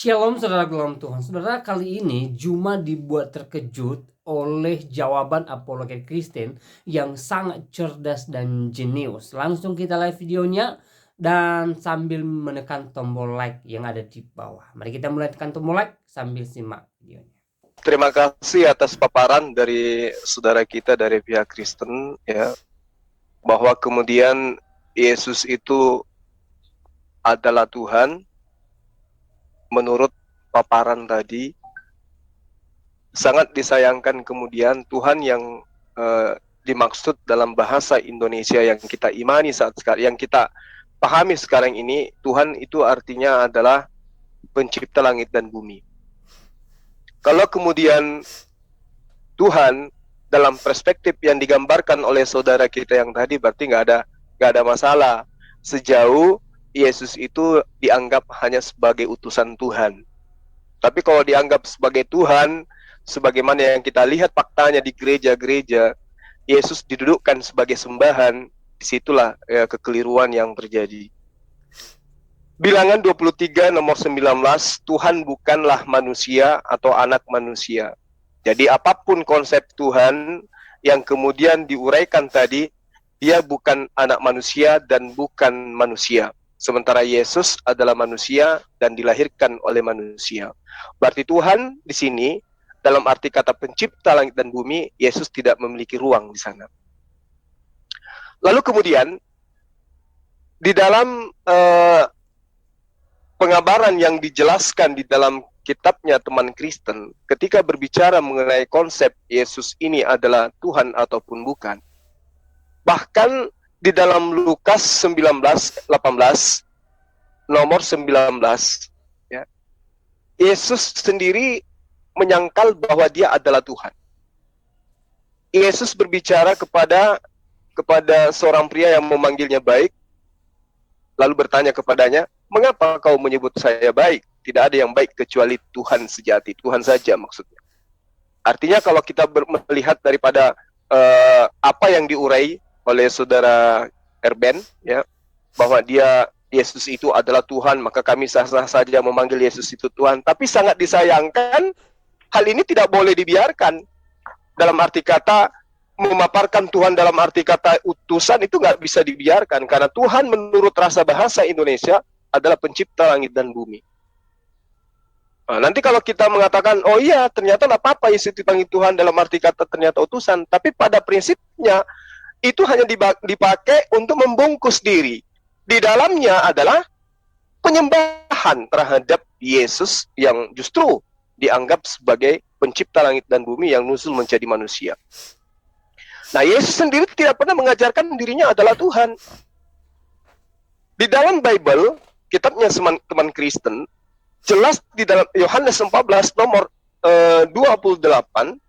Shalom saudara dalam Tuhan. Saudara, kali ini Juma dibuat terkejut oleh jawaban apologet Kristen yang sangat cerdas dan jenius. Langsung kita live videonya dan sambil menekan tombol like yang ada di bawah. Mari kita mulai tekan tombol like sambil simak videonya. Terima kasih atas paparan dari saudara kita dari pihak Kristen, ya, bahwa kemudian Yesus itu adalah Tuhan. Menurut paparan tadi, sangat disayangkan kemudian Tuhan yang dimaksud dalam bahasa Indonesia yang kita imani saat sekarang, yang kita pahami sekarang ini, Tuhan itu artinya adalah pencipta langit dan bumi. Kalau kemudian Tuhan dalam perspektif yang digambarkan oleh saudara kita yang tadi, berarti nggak ada masalah sejauh Yesus itu dianggap hanya sebagai utusan Tuhan. Tapi kalau dianggap sebagai Tuhan, sebagaimana yang kita lihat faktanya di gereja-gereja, Yesus didudukkan sebagai sembahan, disitulah kekeliruan yang terjadi. Bilangan 23 nomor 19, Tuhan bukanlah manusia atau anak manusia. Jadi apapun konsep Tuhan yang kemudian diuraikan tadi, dia bukan anak manusia dan bukan manusia. Sementara Yesus adalah manusia dan dilahirkan oleh manusia. Berarti Tuhan di sini, dalam arti kata pencipta langit dan bumi, Yesus tidak memiliki ruang di sana. Lalu kemudian, di dalam pengabaran yang dijelaskan di dalam kitabnya teman Kristen, ketika berbicara mengenai konsep Yesus ini adalah Tuhan ataupun bukan, bahkan di dalam Lukas 19:18 nomor 19, ya, Yesus sendiri menyangkal bahwa dia adalah Tuhan. Yesus berbicara kepada seorang pria yang memanggilnya baik, lalu bertanya kepadanya, "Mengapa kau menyebut saya baik? Tidak ada yang baik kecuali Tuhan sejati." Tuhan saja maksudnya. Artinya kalau kita melihat daripada apa yang diurai oleh saudara Erben, ya, bahwa Yesus itu adalah Tuhan, maka kami sah-sah saja memanggil Yesus itu Tuhan. Tapi sangat disayangkan, hal ini tidak boleh dibiarkan. Dalam arti kata, memaparkan Tuhan dalam arti kata utusan itu nggak bisa dibiarkan. Karena Tuhan menurut rasa bahasa Indonesia adalah pencipta langit dan bumi. Nah, nanti kalau kita mengatakan, oh iya, ternyata nggak apa-apa Yesus dipanggil Tuhan dalam arti kata ternyata utusan. Tapi pada prinsipnya, itu hanya dipakai untuk membungkus diri. Di dalamnya adalah penyembahan terhadap Yesus yang justru dianggap sebagai pencipta langit dan bumi yang nusul menjadi manusia. Nah, Yesus sendiri tidak pernah mengajarkan dirinya adalah Tuhan. Di dalam Bible, kitabnya teman Kristen, jelas di dalam Yohanes 14 nomor 28,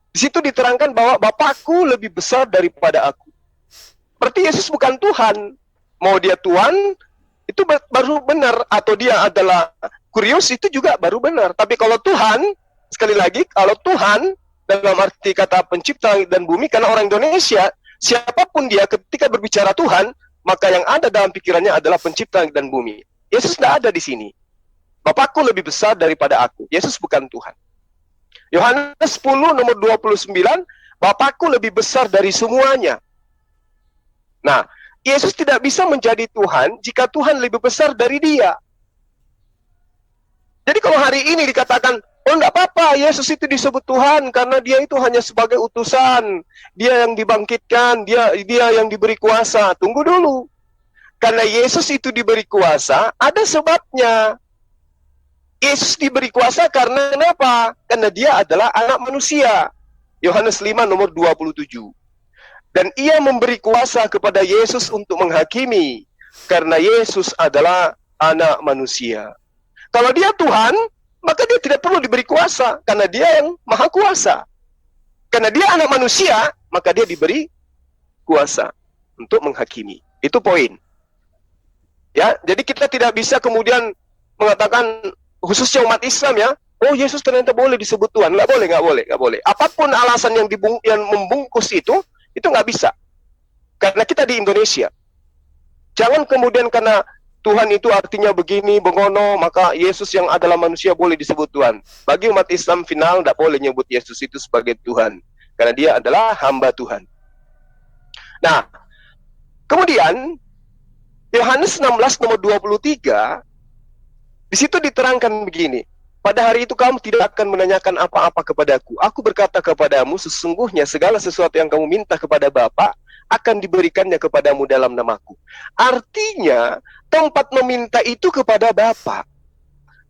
di situ diterangkan bahwa Bapakku lebih besar daripada aku. Berarti Yesus bukan Tuhan. Mau dia Tuhan, itu baru benar. Atau dia adalah kurios, itu juga baru benar. Tapi kalau Tuhan, sekali lagi, kalau Tuhan, dalam arti kata pencipta langit dan bumi, karena orang Indonesia, siapapun dia ketika berbicara Tuhan, maka yang ada dalam pikirannya adalah pencipta langit dan bumi. Yesus tidak ada di sini. Bapakku lebih besar daripada aku. Yesus bukan Tuhan. Yohanes 10 nomor 29, Bapakku lebih besar dari semuanya. Nah, Yesus tidak bisa menjadi Tuhan jika Tuhan lebih besar dari dia. Jadi kalau hari ini dikatakan, oh enggak apa-apa, Yesus itu disebut Tuhan karena dia itu hanya sebagai utusan. Dia yang dibangkitkan, dia yang diberi kuasa. Tunggu dulu. Karena Yesus itu diberi kuasa, ada sebabnya. Yesus diberi kuasa karena kenapa? Karena dia adalah anak manusia. Yohanes 5 nomor 27. Dan ia memberi kuasa kepada Yesus untuk menghakimi. Karena Yesus adalah anak manusia. Kalau dia Tuhan, maka dia tidak perlu diberi kuasa. Karena dia yang maha kuasa. Karena dia anak manusia, maka dia diberi kuasa untuk menghakimi. Itu poin. Ya, jadi kita tidak bisa kemudian mengatakan, khususnya umat Islam ya, oh Yesus ternyata boleh disebut Tuhan. Nggak boleh. Apapun alasan yang membungkus itu nggak bisa. Karena kita di Indonesia. Jangan kemudian karena Tuhan itu artinya begini, bengono, maka Yesus yang adalah manusia boleh disebut Tuhan. Bagi umat Islam final tidak boleh nyebut Yesus itu sebagai Tuhan, karena dia adalah hamba Tuhan. Nah, kemudian Yohanes 16 nomor 23, di situ diterangkan begini. Pada hari itu kamu tidak akan menanyakan apa-apa kepadaku. Aku berkata kepadamu, sesungguhnya segala sesuatu yang kamu minta kepada Bapa akan diberikannya kepadamu dalam namaku. Artinya, tempat meminta itu kepada Bapa.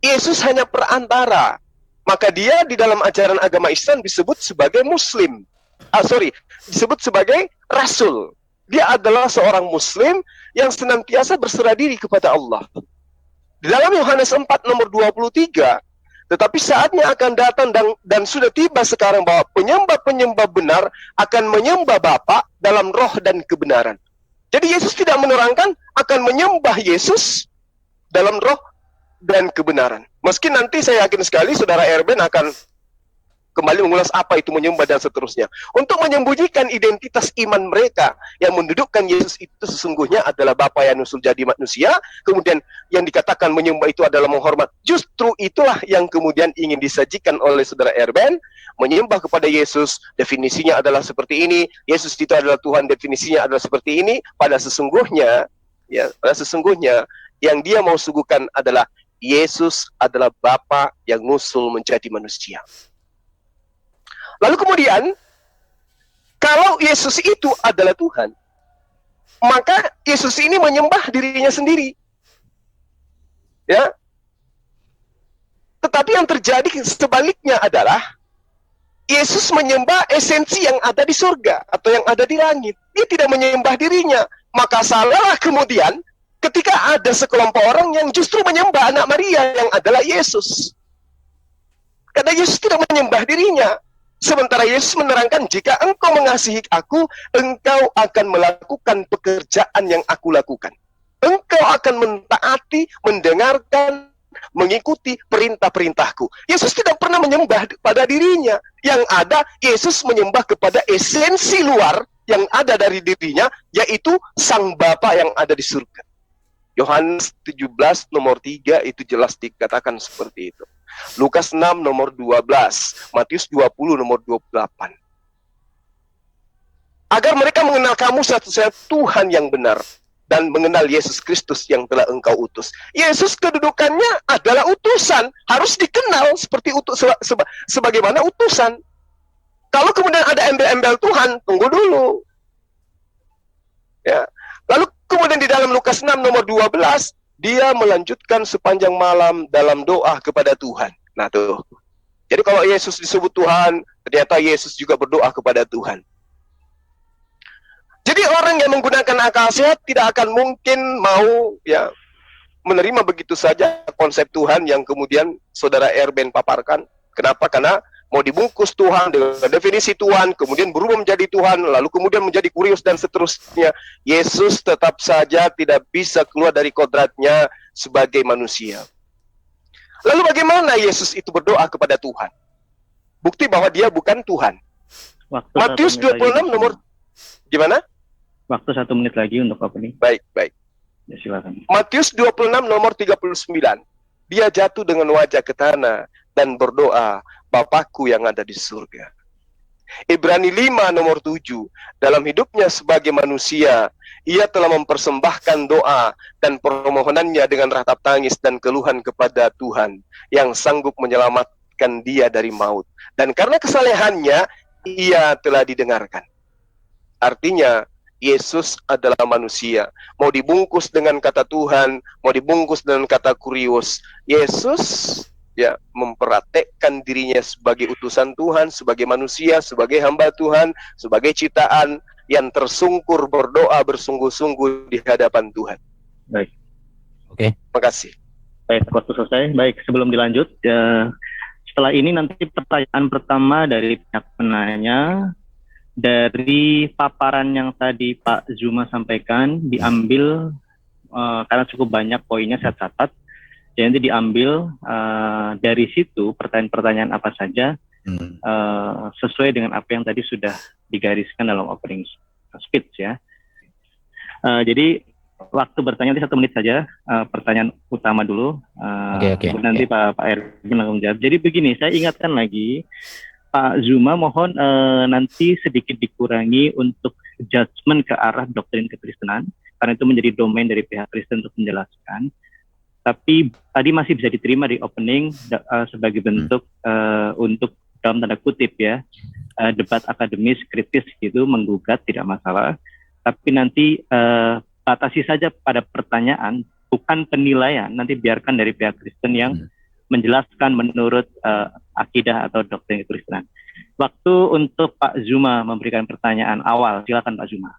Yesus hanya perantara. Maka dia di dalam ajaran agama Islam disebut sebagai Muslim. Disebut sebagai Rasul. Dia adalah seorang Muslim yang senantiasa berserah diri kepada Allah. Di dalam Yohanes 4 nomor 23, tetapi saatnya akan datang dan sudah tiba sekarang bahwa penyembah-penyembah benar akan menyembah Bapa dalam roh dan kebenaran. Jadi Yesus tidak menerangkan akan menyembah Yesus dalam roh dan kebenaran. Meski nanti saya yakin sekali saudara Erben akan kembali mengulas apa itu menyembah dan seterusnya. Untuk menyembunyikan identitas iman mereka yang mendudukkan Yesus itu sesungguhnya adalah Bapa yang nusul jadi manusia, kemudian yang dikatakan menyembah itu adalah menghormat. Justru itulah yang kemudian ingin disajikan oleh saudara Erben. Menyembah kepada Yesus, definisinya adalah seperti ini. Yesus itu adalah Tuhan, definisinya adalah seperti ini. Pada sesungguhnya yang dia mau suguhkan adalah Yesus adalah Bapa yang nusul menjadi manusia. Lalu kemudian, kalau Yesus itu adalah Tuhan, maka Yesus ini menyembah dirinya sendiri. Ya. Tetapi yang terjadi sebaliknya adalah Yesus menyembah esensi yang ada di surga atau yang ada di langit. Dia tidak menyembah dirinya. Maka salahlah kemudian ketika ada sekelompok orang yang justru menyembah anak Maria yang adalah Yesus. Karena Yesus tidak menyembah dirinya. Sementara Yesus menerangkan, jika engkau mengasihi aku, engkau akan melakukan pekerjaan yang aku lakukan. Engkau akan mentaati, mendengarkan, mengikuti perintah-perintahku. Yesus tidak pernah menyembah pada dirinya. Yang ada, Yesus menyembah kepada esensi luar yang ada dari dirinya, yaitu Sang Bapa yang ada di surga. Yohanes 17 nomor 3 itu jelas dikatakan seperti itu. Lukas 6 nomor 12, Matius 20 nomor 28. Agar mereka mengenal kamu satu-satunya Tuhan yang benar dan mengenal Yesus Kristus yang telah engkau utus. Yesus kedudukannya adalah utusan, harus dikenal seperti sebagaimana utusan. Kalau kemudian ada embel-embel Tuhan, tunggu dulu. Ya. Lalu kemudian di dalam Lukas 6 nomor 12, dia melanjutkan sepanjang malam dalam doa kepada Tuhan. Nah tuh. Jadi kalau Yesus disebut Tuhan, ternyata Yesus juga berdoa kepada Tuhan. Jadi orang yang menggunakan akal sehat tidak akan mungkin mau menerima begitu saja konsep Tuhan yang kemudian saudara Erben paparkan. Kenapa? Karena mau dibungkus Tuhan dengan definisi Tuhan, kemudian berubah menjadi Tuhan, lalu kemudian menjadi kurios dan seterusnya. Yesus tetap saja tidak bisa keluar dari kodratnya sebagai manusia. Lalu bagaimana Yesus itu berdoa kepada Tuhan? Bukti bahwa dia bukan Tuhan. Matius 26 nomor... Gimana? Waktu 1 menit lagi untuk opening. Baik. Ya, silakan. Matius 26 nomor 39. Dia jatuh dengan wajah ke tanah dan berdoa, Bapakku yang ada di surga. Ibrani 5 nomor 7. Dalam hidupnya sebagai manusia, ia telah mempersembahkan doa dan permohonannya dengan ratap tangis dan keluhan kepada Tuhan yang sanggup menyelamatkan dia dari maut. Dan karena kesalehannya, ia telah didengarkan. Artinya, Yesus adalah manusia. Mau dibungkus dengan kata Tuhan, mau dibungkus dengan kata kurios. Yesus mempraktekkan dirinya sebagai utusan Tuhan, sebagai manusia, sebagai hamba Tuhan, sebagai ciptaan yang tersungkur berdoa bersungguh-sungguh di hadapan Tuhan. Baik. Oke. Terima kasih. Baik, waktu selesai. Baik, sebelum dilanjut, setelah ini nanti pertanyaan pertama dari pihak penanya, dari paparan yang tadi Pak Zuma sampaikan, diambil karena cukup banyak poinnya saya catat. Jadi diambil dari situ pertanyaan-pertanyaan apa saja sesuai dengan apa yang tadi sudah digariskan dalam opening speech ya. Jadi waktu bertanya nanti 1 menit saja. Pertanyaan utama dulu. Oke. Nanti Pak Erwin langsung jawab. Jadi begini, saya ingatkan lagi Pak Zuma, mohon nanti sedikit dikurangi untuk judgement ke arah doktrin kekristenan, karena itu menjadi domain dari pihak Kristen untuk menjelaskan. Tapi tadi masih bisa diterima di opening sebagai bentuk untuk dalam tanda kutip ya, debat akademis kritis gitu, menggugat tidak masalah. Tapi nanti batasi saja pada pertanyaan, bukan penilaian. Nanti biarkan dari pihak Kristen yang menjelaskan menurut akidah atau doktrin kekristenan. Waktu untuk Pak Zuma memberikan pertanyaan awal, silakan Pak Zuma.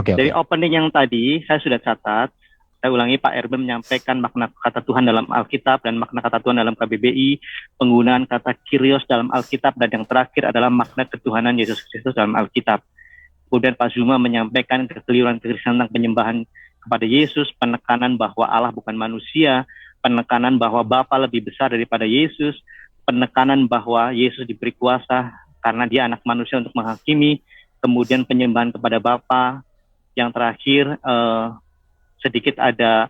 Dari opening yang tadi saya sudah catat. Saya ulangi, Pak Erben menyampaikan makna kata Tuhan dalam Alkitab dan makna kata Tuhan dalam KBBI, penggunaan kata Kyrios dalam Alkitab, dan yang terakhir adalah makna ketuhanan Yesus Kristus dalam Alkitab. Kemudian Pak Zuma menyampaikan kekeliruan kekristenan tentang penyembahan kepada Yesus, penekanan bahwa Allah bukan manusia, penekanan bahwa Bapa lebih besar daripada Yesus, penekanan bahwa Yesus diberi kuasa karena dia anak manusia untuk menghakimi, kemudian penyembahan kepada Bapa. Yang terakhir sedikit ada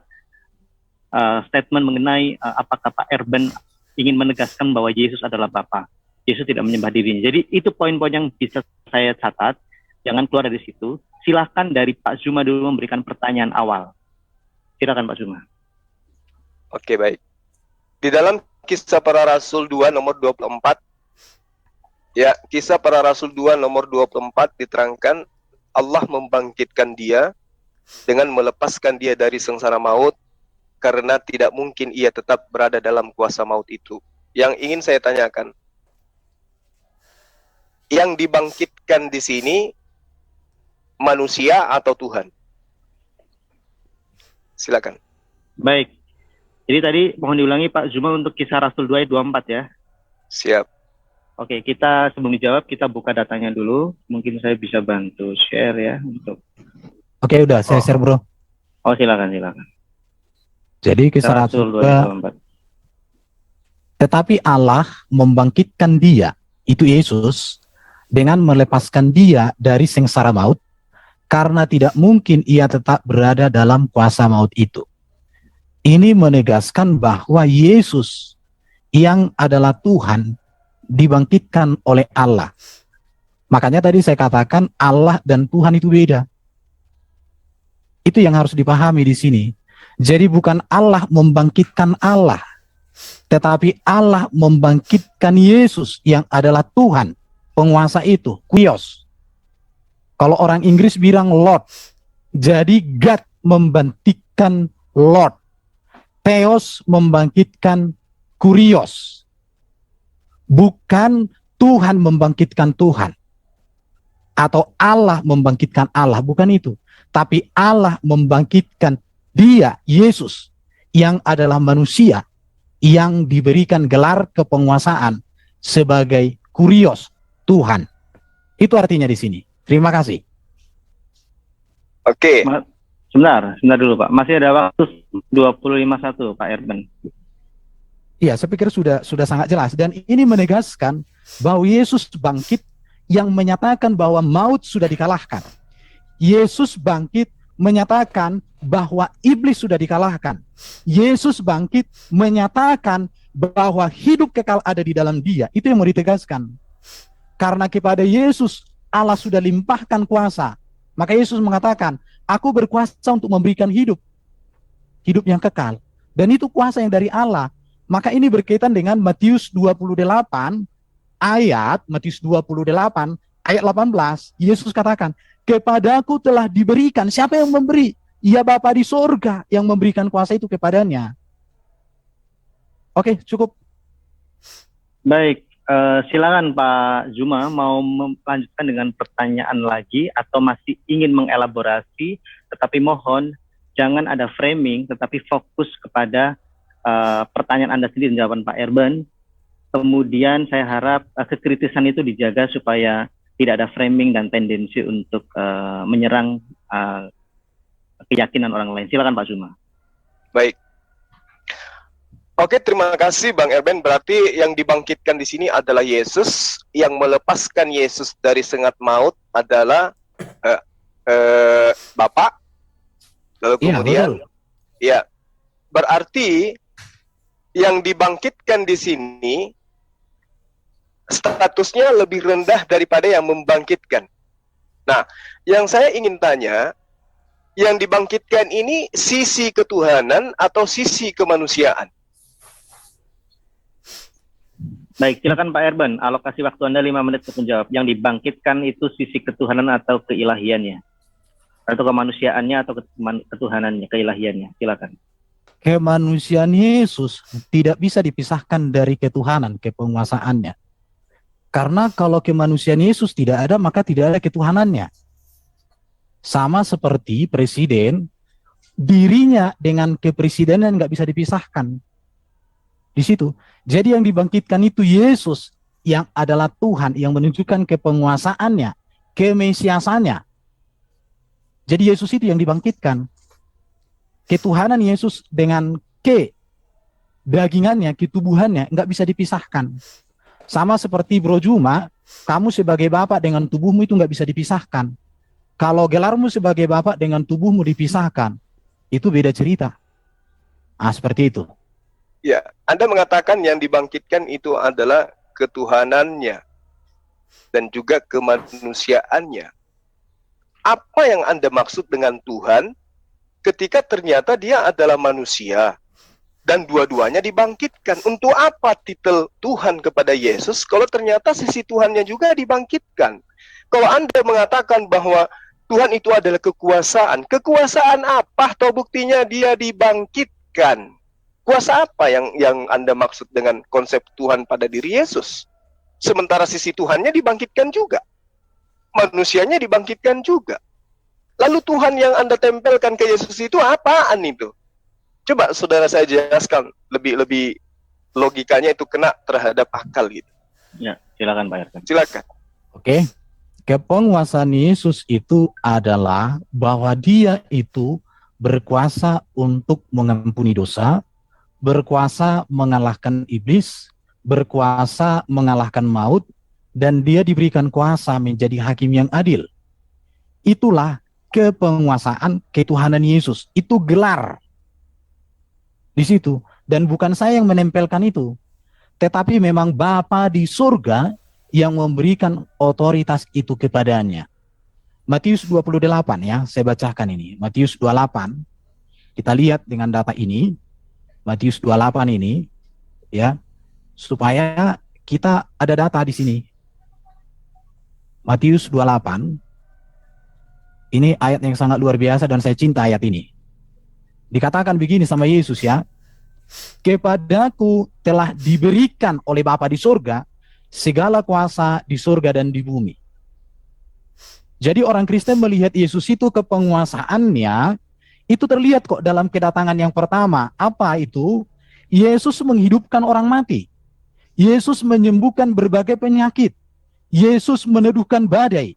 statement mengenai apakah Pak Erben ingin menegaskan bahwa Yesus adalah Bapa. Yesus tidak menyembah dirinya. Jadi itu poin-poin yang bisa saya catat. Jangan keluar dari situ. Silakan dari Pak Zuma dulu memberikan pertanyaan awal. Silakan Pak Zuma. Oke, baik. Di dalam Kisah Para Rasul 2 nomor 24, ya, Kisah Para Rasul 2 nomor 24 diterangkan Allah membangkitkan dia dengan melepaskan dia dari sengsara maut, karena tidak mungkin ia tetap berada dalam kuasa maut itu. Yang ingin saya tanyakan, yang dibangkitkan di sini manusia atau Tuhan? Silakan. Baik. Jadi tadi mohon diulangi Pak Zuma untuk Kisah Rasul 2 ayat 24 ya. Siap. Oke, kita sebelum dijawab kita buka datanya dulu. Mungkin saya bisa bantu share ya untuk. Oke, udah saya share, Bro. Oh, silakan. Jadi Kisah Rasul 2 ayat 24. Tetapi Allah membangkitkan dia, itu Yesus, dengan melepaskan dia dari sengsara maut, karena tidak mungkin ia tetap berada dalam kuasa maut itu. Ini menegaskan bahwa Yesus yang adalah Tuhan dibangkitkan oleh Allah. Makanya tadi saya katakan Allah dan Tuhan itu beda. Itu yang harus dipahami di sini. Jadi bukan Allah membangkitkan Allah, tetapi Allah membangkitkan Yesus yang adalah Tuhan, penguasa itu, Kyrios. Kalau orang Inggris bilang Lord. Jadi God membangkitkan Lord. Theos membangkitkan Kyrios. Bukan Tuhan membangkitkan Tuhan. Atau Allah membangkitkan Allah, bukan itu. Tapi Allah membangkitkan dia, Yesus, yang adalah manusia, yang diberikan gelar kepenguasaan sebagai Kyrios, Tuhan. Itu artinya di sini. Terima kasih. Oke. Sebentar dulu Pak. Masih ada waktu 20:51 Pak Erben. Iya, saya pikir sudah sangat jelas. Dan ini menegaskan bahwa Yesus bangkit yang menyatakan bahwa maut sudah dikalahkan. Yesus bangkit menyatakan bahwa iblis sudah dikalahkan. Yesus bangkit menyatakan bahwa hidup kekal ada di dalam dia. Itu yang mau ditegaskan. Karena kepada Yesus Allah sudah limpahkan kuasa. Maka Yesus mengatakan, aku berkuasa untuk memberikan hidup yang kekal. Dan itu kuasa yang dari Allah. Maka ini berkaitan dengan Matius 28 ayat 18. Yesus katakan, kepadaku telah diberikan. Siapa yang memberi? Ya Bapa di sorga yang memberikan kuasa itu kepadanya. Oke, cukup. Baik. Silakan Pak Zuma mau melanjutkan dengan pertanyaan lagi atau masih ingin mengelaborasi, tetapi mohon jangan ada framing, tetapi fokus kepada pertanyaan Anda sendiri dan jawaban Pak Erben. Kemudian saya harap kekritisan itu dijaga supaya tidak ada framing dan tendensi untuk menyerang keyakinan orang lain. Silakan Pak Zuma. Baik. Oke, terima kasih Bang Erben. Berarti yang dibangkitkan di sini adalah Yesus, yang melepaskan Yesus dari sengat maut adalah Bapa, Lalu Iya, kemudian, betul. ya, berarti yang dibangkitkan di sini statusnya lebih rendah daripada yang membangkitkan. Nah, yang saya ingin tanya, yang dibangkitkan ini sisi ketuhanan atau sisi kemanusiaan? Baik, silakan Pak Erban, alokasi waktu Anda 5 menit untuk menjawab. Yang dibangkitkan itu sisi ketuhanan atau keilahiannya? Atau kemanusiaannya atau ketuhanannya, keilahiannya? Silakan. Kemanusiaan Yesus tidak bisa dipisahkan dari ketuhanan, kepenguasaannya. Karena kalau kemanusiaan Yesus tidak ada, maka tidak ada ketuhanannya. Sama seperti presiden, dirinya dengan kepresidenan nggak bisa dipisahkan. Di situ. Jadi yang dibangkitkan itu Yesus yang adalah Tuhan, yang menunjukkan kepenguasaannya, kemesiasannya. Jadi Yesus itu yang dibangkitkan. Ketuhanan Yesus dengan dagingannya, ketubuhannya nggak bisa dipisahkan. Sama seperti Bro Juma, kamu sebagai bapak dengan tubuhmu itu nggak bisa dipisahkan. Kalau gelarmu sebagai bapak dengan tubuhmu dipisahkan, itu beda cerita. Seperti itu. Ya, Anda mengatakan yang dibangkitkan itu adalah ketuhanannya dan juga kemanusiaannya. Apa yang Anda maksud dengan Tuhan ketika ternyata dia adalah manusia? Dan dua-duanya dibangkitkan. Untuk apa titel Tuhan kepada Yesus kalau ternyata sisi Tuhannya juga dibangkitkan? Kalau Anda mengatakan bahwa Tuhan itu adalah kekuasaan, kekuasaan apa? Atau buktinya dia dibangkitkan? Kuasa apa yang Anda maksud dengan konsep Tuhan pada diri Yesus? Sementara sisi Tuhannya dibangkitkan juga. Manusianya dibangkitkan juga. Lalu Tuhan yang Anda tempelkan ke Yesus itu apaan itu? Coba saudara saya jelaskan lebih logikanya itu kena terhadap akal gitu. Ya, silakan Pak Erban. Silakan. Oke. Kepenguasaan Yesus itu adalah bahwa dia itu berkuasa untuk mengampuni dosa, berkuasa mengalahkan iblis, berkuasa mengalahkan maut, dan dia diberikan kuasa menjadi hakim yang adil. Itulah kepenguasaan ketuhanan Yesus. Itu gelar di situ. Dan bukan saya yang menempelkan itu, tetapi memang Bapa di surga yang memberikan otoritas itu kepadanya. Matius 28 ya, saya bacakan ini. Matius 28, kita lihat dengan data ini, Matius 28 ini, ya, supaya kita ada data di sini. Matius 28, ini ayat yang sangat luar biasa dan saya cinta ayat ini. Dikatakan begini sama Yesus ya, kepadaku telah diberikan oleh Bapa di surga segala kuasa di surga dan di bumi. Jadi orang Kristen melihat Yesus itu kepenguasaannya, itu terlihat kok dalam kedatangan yang pertama. Apa itu? Yesus menghidupkan orang mati. Yesus menyembuhkan berbagai penyakit. Yesus meneduhkan badai.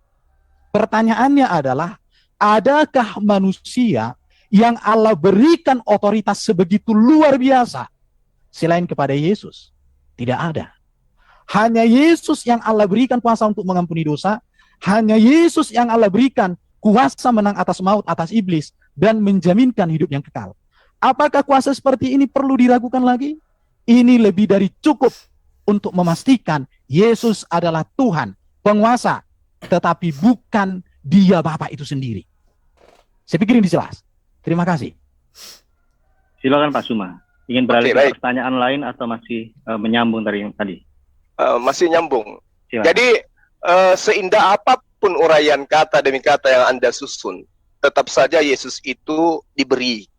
Pertanyaannya adalah, adakah manusia yang Allah berikan otoritas sebegitu luar biasa selain kepada Yesus? Tidak ada. Hanya Yesus yang Allah berikan kuasa untuk mengampuni dosa. Hanya Yesus yang Allah berikan kuasa menang atas maut, atas iblis, dan menjaminkan hidup yang kekal. Apakah kuasa seperti ini perlu diragukan lagi? Ini lebih dari cukup untuk memastikan Yesus adalah Tuhan, penguasa, tetapi bukan dia Bapa itu sendiri. Saya pikir ini jelas. Terima kasih. Silakan Pak Suma. Ingin beralih ke pertanyaan lain atau masih menyambung dari yang tadi? Masih nyambung. Silakan. Jadi seindah apapun uraian kata demi kata yang Anda susun, tetap saja Yesus itu diberi.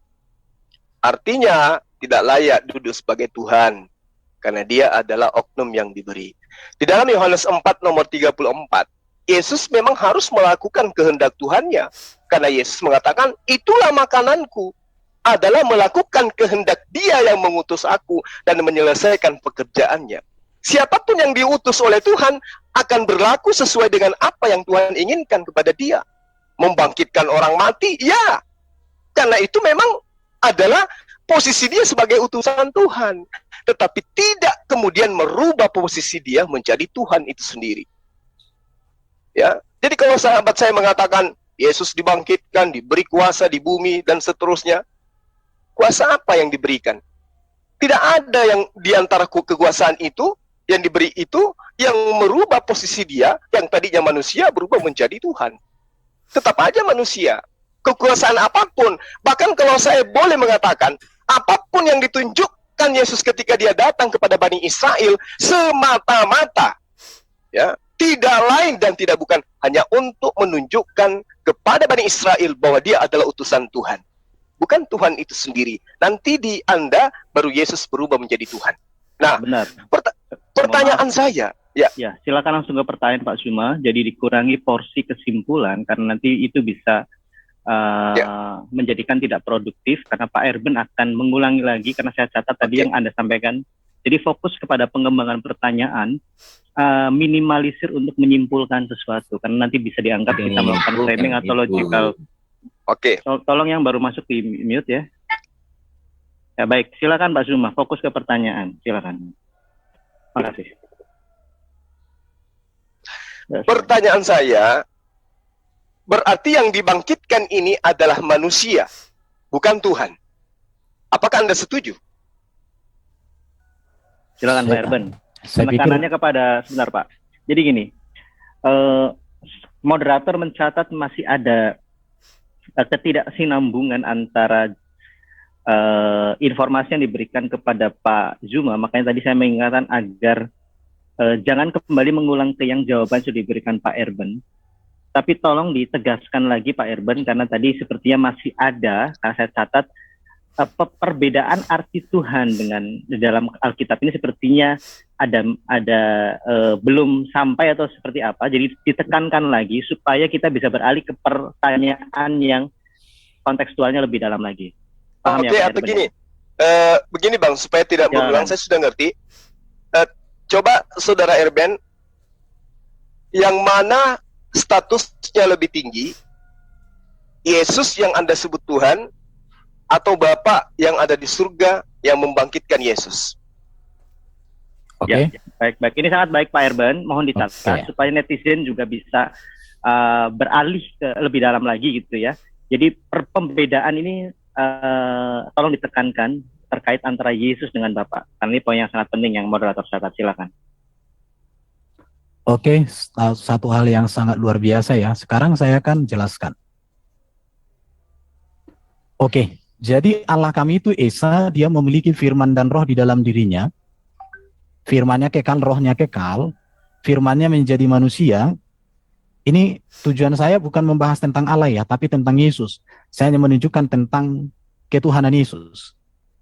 Artinya tidak layak duduk sebagai Tuhan, karena dia adalah oknum yang diberi. Di dalam Yohanes 4 nomor 34, Yesus memang harus melakukan kehendak Tuhannya. Karena Yesus mengatakan, itulah makananku, adalah melakukan kehendak dia yang mengutus aku dan menyelesaikan pekerjaannya. Siapapun yang diutus oleh Tuhan akan berlaku sesuai dengan apa yang Tuhan inginkan kepada dia. Membangkitkan orang mati, ya. Karena itu memang adalah posisi dia sebagai utusan Tuhan. Tetapi tidak kemudian merubah posisi dia menjadi Tuhan itu sendiri. Ya, jadi kalau sahabat saya mengatakan Yesus dibangkitkan, diberi kuasa di bumi, dan seterusnya. Kuasa apa yang diberikan? Tidak ada yang di antara kekuasaan itu, yang diberi itu, yang merubah posisi dia, yang tadinya manusia berubah menjadi Tuhan. Tetap aja manusia. Kekuasaan apapun, bahkan kalau saya boleh mengatakan, apapun yang ditunjukkan Yesus ketika dia datang kepada Bani Israel, semata-mata, ya, tidak lain dan tidak bukan, hanya untuk menunjukkan kepada Bani Israel bahwa dia adalah utusan Tuhan. Bukan Tuhan itu sendiri. Nanti di Anda baru Yesus berubah menjadi Tuhan. Nah, Benar. Pertanyaan saya, ya. Ya, silakan langsung ke pertanyaan Pak Zuma. Jadi dikurangi porsi kesimpulan karena nanti itu bisa menjadikan tidak produktif karena Pak Erben akan mengulangi lagi karena saya catat tadi yang Anda sampaikan. Jadi fokus kepada pengembangan pertanyaan, minimalisir untuk menyimpulkan sesuatu karena nanti bisa dianggap kita melakukan framing atau logical. Oke. Tolong yang baru masuk di mute ya. Ya baik, silakan Pak Zuma, fokus ke pertanyaan. Silakan. Terima kasih. Pertanyaan saya, berarti yang dibangkitkan ini adalah manusia, bukan Tuhan. Apakah Anda setuju? Silakan Pak Erben. Penekanannya kepada, sebentar Pak. Jadi gini, moderator mencatat masih ada ketidaksinambungan antara informasi yang diberikan kepada Pak Zuma. Makanya tadi saya mengingatkan agar jangan kembali mengulang ke yang jawaban sudah diberikan Pak Erben. Tapi tolong ditegaskan lagi Pak Erben, karena tadi sepertinya masih ada, karena saya catat, perbedaan arti Tuhan dengan di dalam Alkitab ini sepertinya ada belum sampai atau seperti apa. Jadi ditekankan lagi supaya kita bisa beralih ke pertanyaan yang kontekstualnya lebih dalam lagi. Paham Oke, ya, atau gini, begini Bang, supaya tidak berulang, saya sudah ngerti. Coba Saudara Erben, yang mana statusnya lebih tinggi, Yesus yang Anda sebut Tuhan, atau Bapa yang ada di surga yang membangkitkan Yesus? Oke. Ya, baik. Ini sangat baik Pak Erben, mohon dicatat supaya netizen juga bisa beralih ke lebih dalam lagi gitu ya. Jadi pembedaan ini tolong ditekankan terkait antara Yesus dengan Bapa. Karena ini poin yang sangat penting yang moderator catat. Silakan. Oke, satu hal yang sangat luar biasa ya. Sekarang saya akan jelaskan. Oke, jadi Allah kami itu Esa, dia memiliki firman dan roh di dalam dirinya. Firmannya kekal, rohnya kekal. Firmannya menjadi manusia. Ini tujuan saya bukan membahas tentang Allah ya, tapi tentang Yesus. Saya hanya menunjukkan tentang ketuhanan Yesus.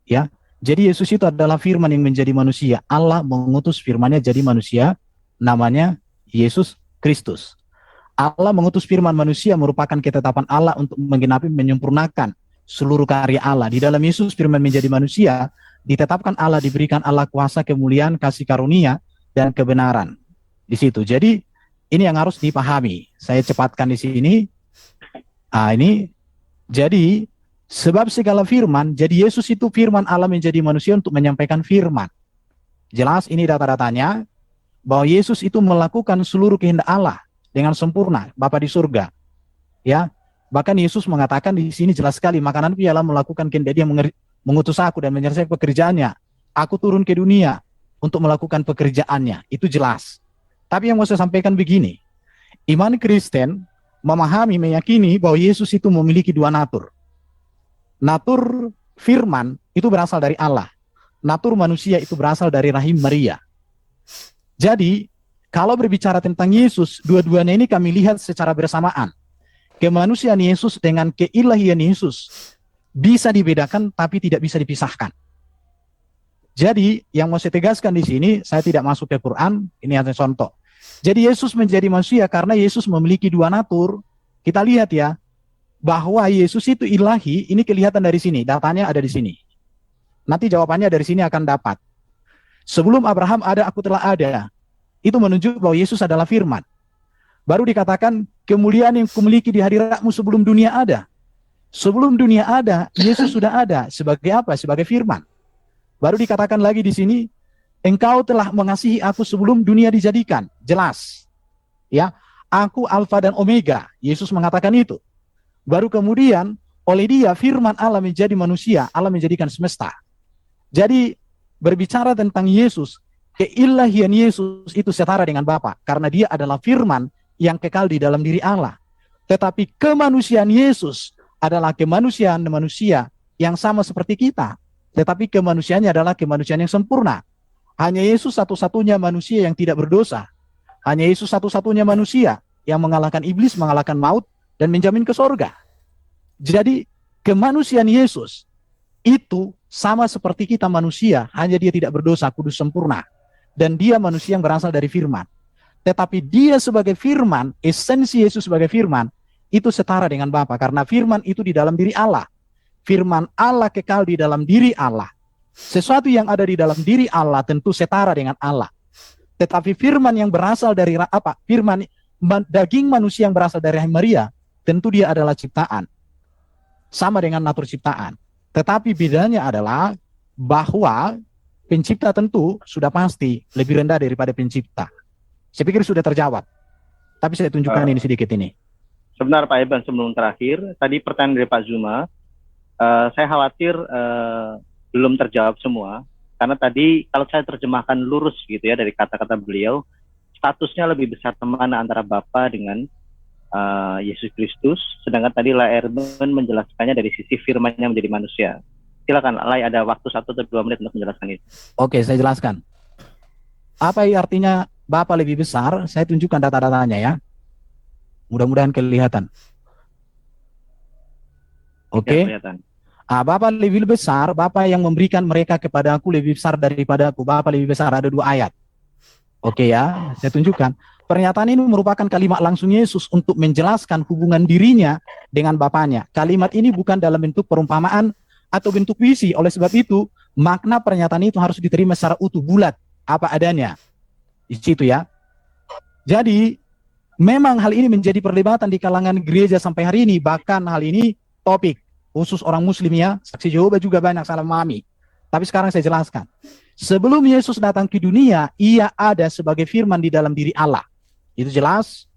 Ya, jadi Yesus itu adalah firman yang menjadi manusia. Allah mengutus firmannya jadi manusia. Namanya Yesus Kristus. Allah mengutus firman manusia merupakan ketetapan Allah untuk menggenapi, menyempurnakan seluruh karya Allah. Di dalam Yesus firman menjadi manusia, ditetapkan Allah, diberikan Allah kuasa, kemuliaan, kasih karunia, dan kebenaran. Di situ. Jadi ini yang harus dipahami. Saya cepatkan di sini. Ini jadi sebab segala firman, jadi Yesus itu firman Allah menjadi manusia untuk menyampaikan firman. Jelas ini data-datanya bahwa Yesus itu melakukan seluruh kehendak Allah dengan sempurna, Bapa di surga. Ya, bahkan Yesus mengatakan di sini jelas sekali, makananku ialah melakukan kehendak Dia mengutus aku dan menyelesaikan pekerjaannya. Aku turun ke dunia untuk melakukan pekerjaannya. Itu jelas. Tapi yang mau saya sampaikan begini, iman Kristen memahami, meyakini bahwa Yesus itu memiliki dua natur. Natur firman itu berasal dari Allah. Natur manusia itu berasal dari rahim Maria. Jadi, kalau berbicara tentang Yesus, dua-duanya ini kami lihat secara bersamaan. Kemanusiaan Yesus dengan keilahian Yesus bisa dibedakan tapi tidak bisa dipisahkan. Jadi, yang mau saya tegaskan di sini, saya tidak masuk ke Quran, ini hanya contoh. Jadi Yesus menjadi manusia karena Yesus memiliki dua natur. Kita lihat ya, bahwa Yesus itu ilahi, ini kelihatan dari sini, datanya ada di sini. Nanti jawabannya dari sini akan dapat. Sebelum Abraham ada, aku telah ada. Itu menunjuk bahwa Yesus adalah firman. Baru dikatakan, kemuliaan yang kumiliki di hadiratmu sebelum dunia ada. Sebelum dunia ada, Yesus sudah ada. Sebagai apa? Sebagai firman. Baru dikatakan lagi di sini, engkau telah mengasihi aku sebelum dunia dijadikan. Jelas. Ya, aku Alfa dan Omega. Yesus mengatakan itu. Baru kemudian oleh dia firman Allah menjadi manusia, Allah menjadikan semesta. Jadi berbicara tentang Yesus, keilahian Yesus itu setara dengan Bapa karena dia adalah firman yang kekal di dalam diri Allah. Tetapi kemanusiaan Yesus adalah kemanusiaan manusia yang sama seperti kita. Tetapi kemanusiaannya adalah kemanusiaan yang sempurna. Hanya Yesus satu-satunya manusia yang tidak berdosa. Hanya Yesus satu-satunya manusia yang mengalahkan iblis, mengalahkan maut, dan menjamin ke sorga. Jadi kemanusiaan Yesus itu sama seperti kita manusia, hanya dia tidak berdosa, kudus, sempurna. Dan dia manusia yang berasal dari firman. Tetapi dia sebagai firman, esensi Yesus sebagai firman, itu setara dengan Bapa karena firman itu di dalam diri Allah. Firman Allah kekal di dalam diri Allah. Sesuatu yang ada di dalam diri Allah tentu setara dengan Allah. Tetapi firman yang berasal dari apa? Firman daging manusia yang berasal dari rahim Maria, tentu dia adalah ciptaan. Sama dengan natur ciptaan. Tetapi bedanya adalah bahwa pencipta tentu sudah pasti lebih rendah daripada pencipta. Saya pikir sudah terjawab. Tapi saya tunjukkan ini sedikit ini. Sebentar Pak Iban, sebelum terakhir, tadi pertanyaan dari Pak Zuma, saya khawatir belum terjawab semua, karena tadi kalau saya terjemahkan lurus gitu ya dari kata-kata beliau, statusnya lebih besar mana antara Bapa dengan Yesus Kristus, sedangkan tadi Lai Erben menjelaskannya dari sisi firman-Nya menjadi manusia. Silakan Lai, ada waktu 1 atau 2 menit untuk menjelaskan itu. Oke, saya jelaskan. Apa artinya Bapa lebih besar? Saya tunjukkan data-datanya ya. Mudah-mudahan kelihatan. Oke. Bapa lebih besar, Bapa yang memberikan mereka kepada aku lebih besar daripada aku. Bapa lebih besar, ada 2 ayat. Oke ya, saya tunjukkan. Pernyataan ini merupakan kalimat langsung Yesus untuk menjelaskan hubungan dirinya dengan Bapanya. Kalimat ini bukan dalam bentuk perumpamaan atau bentuk puisi. Oleh sebab itu, makna pernyataan itu harus diterima secara utuh, bulat, apa adanya. Di situ ya. Jadi, memang hal ini menjadi perdebatan di kalangan gereja sampai hari ini. Bahkan hal ini topik khusus orang muslim ya. Saksi Yehova juga banyak salah memahami. Tapi sekarang saya jelaskan. Sebelum Yesus datang ke dunia, ia ada sebagai firman di dalam diri Allah. Itu jelas.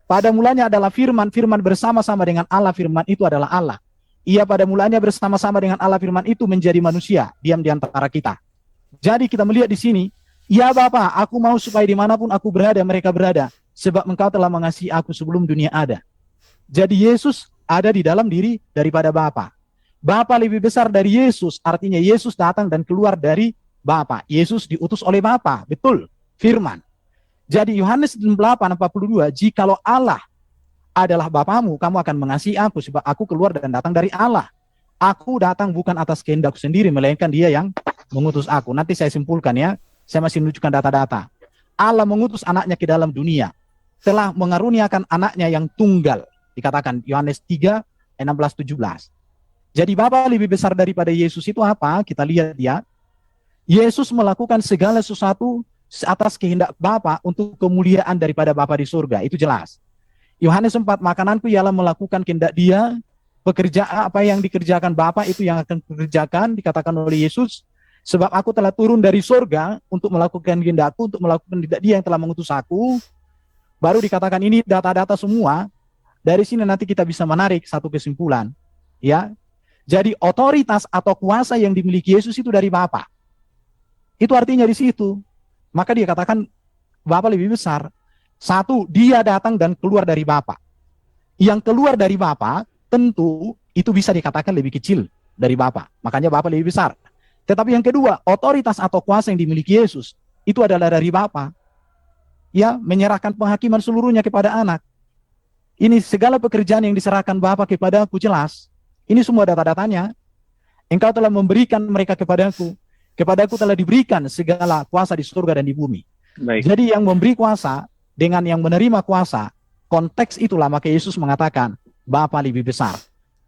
Pada mulanya adalah firman, firman bersama-sama dengan Allah, firman itu adalah Allah. Ia pada mulanya bersama-sama dengan Allah, firman itu menjadi manusia, diam di antara kita. Jadi kita melihat di sini, ya Bapa, aku mau supaya dimanapun aku berada, mereka berada. Sebab engkau telah mengasihi aku sebelum dunia ada. Jadi Yesus ada di dalam diri daripada Bapa. Bapa lebih besar dari Yesus, artinya Yesus datang dan keluar dari Bapa. Yesus diutus oleh Bapa, betul, firman. Jadi Yohanes 8:42, jikalau Allah adalah Bapamu, kamu akan mengasihi aku, sebab aku keluar dan datang dari Allah. Aku datang bukan atas kehendakku sendiri, melainkan dia yang mengutus aku. Nanti saya simpulkan ya, saya masih menunjukkan data-data. Allah mengutus anaknya ke dalam dunia, telah mengaruniakan anaknya yang tunggal. Dikatakan Yohanes 3:16-17. Jadi Bapa lebih besar daripada Yesus itu apa? Kita lihat ya. Yesus melakukan segala sesuatu atas kehendak Bapa untuk kemuliaan daripada Bapa di surga. Itu jelas. Yohanes 4, makananku ialah melakukan kehendak dia, pekerjaan apa yang dikerjakan Bapa itu yang akan dikerjakan, dikatakan oleh Yesus, sebab aku telah turun dari surga untuk melakukan kehendakku, untuk melakukan kehendak dia yang telah mengutus aku. Baru dikatakan ini data-data semua. Dari sini nanti kita bisa menarik satu kesimpulan. Ya, jadi otoritas atau kuasa yang dimiliki Yesus itu dari Bapa. Itu artinya di situ. Maka dia katakan Bapa lebih besar. Satu, dia datang dan keluar dari Bapa. Yang keluar dari Bapa tentu itu bisa dikatakan lebih kecil dari Bapa. Makanya Bapa lebih besar. Tetapi yang kedua, otoritas atau kuasa yang dimiliki Yesus itu adalah dari Bapa. Ya, menyerahkan penghakiman seluruhnya kepada anak. Ini segala pekerjaan yang diserahkan Bapa kepada aku jelas. Ini semua data-datanya. Engkau telah memberikan mereka kepadaku. Kepadaku telah diberikan segala kuasa di surga dan di bumi. Baik. Jadi yang memberi kuasa dengan yang menerima kuasa, konteks itulah maka Yesus mengatakan Bapa lebih besar.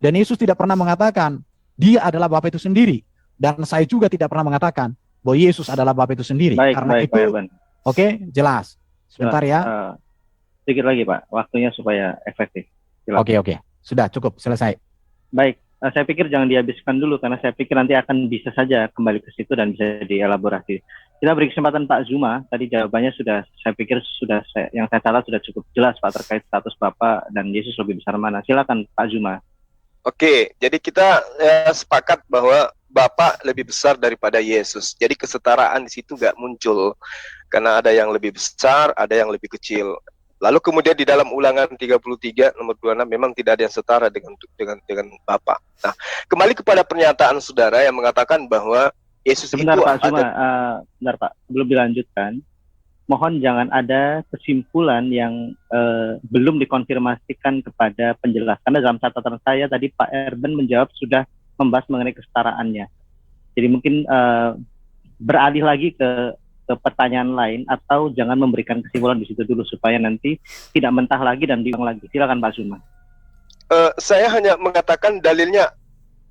Dan Yesus tidak pernah mengatakan dia adalah Bapa itu sendiri. Dan saya juga tidak pernah mengatakan bahwa Yesus adalah Bapa itu sendiri. Baik, karena baik, itu, oke, jelas. Sebentar ya. Sedikit lagi Pak, waktunya supaya efektif. Oke. Sudah cukup, selesai. Baik. Saya pikir jangan dihabiskan dulu karena saya pikir nanti akan bisa saja kembali ke situ dan bisa dielaborasi. Kita beri kesempatan Pak Zuma. Tadi jawabannya sudah, saya pikir yang saya catat sudah cukup jelas Pak terkait status Bapak dan Yesus lebih besar mana. Silakan Pak Zuma. Oke, jadi kita sepakat bahwa Bapa lebih besar daripada Yesus. Jadi kesetaraan di situ nggak muncul karena ada yang lebih besar, ada yang lebih kecil. Lalu kemudian di dalam Ulangan 33 nomor 26 memang tidak ada yang setara dengan Bapa. Nah, kembali kepada pernyataan saudara yang mengatakan bahwa Yesus Sebentar itu Pak Zuma, ada. sebentar Pak, sebelum dilanjutkan, mohon jangan ada kesimpulan yang belum dikonfirmasikan kepada penjelas. Karena dalam catatan saya tadi Pak Erben menjawab sudah membahas mengenai kesetaraannya. Jadi mungkin beralih lagi ke pertanyaan lain atau jangan memberikan kesimpulan di situ dulu supaya nanti tidak mentah lagi dan diulang lagi. Silakan Pak Zuma. Saya hanya mengatakan dalilnya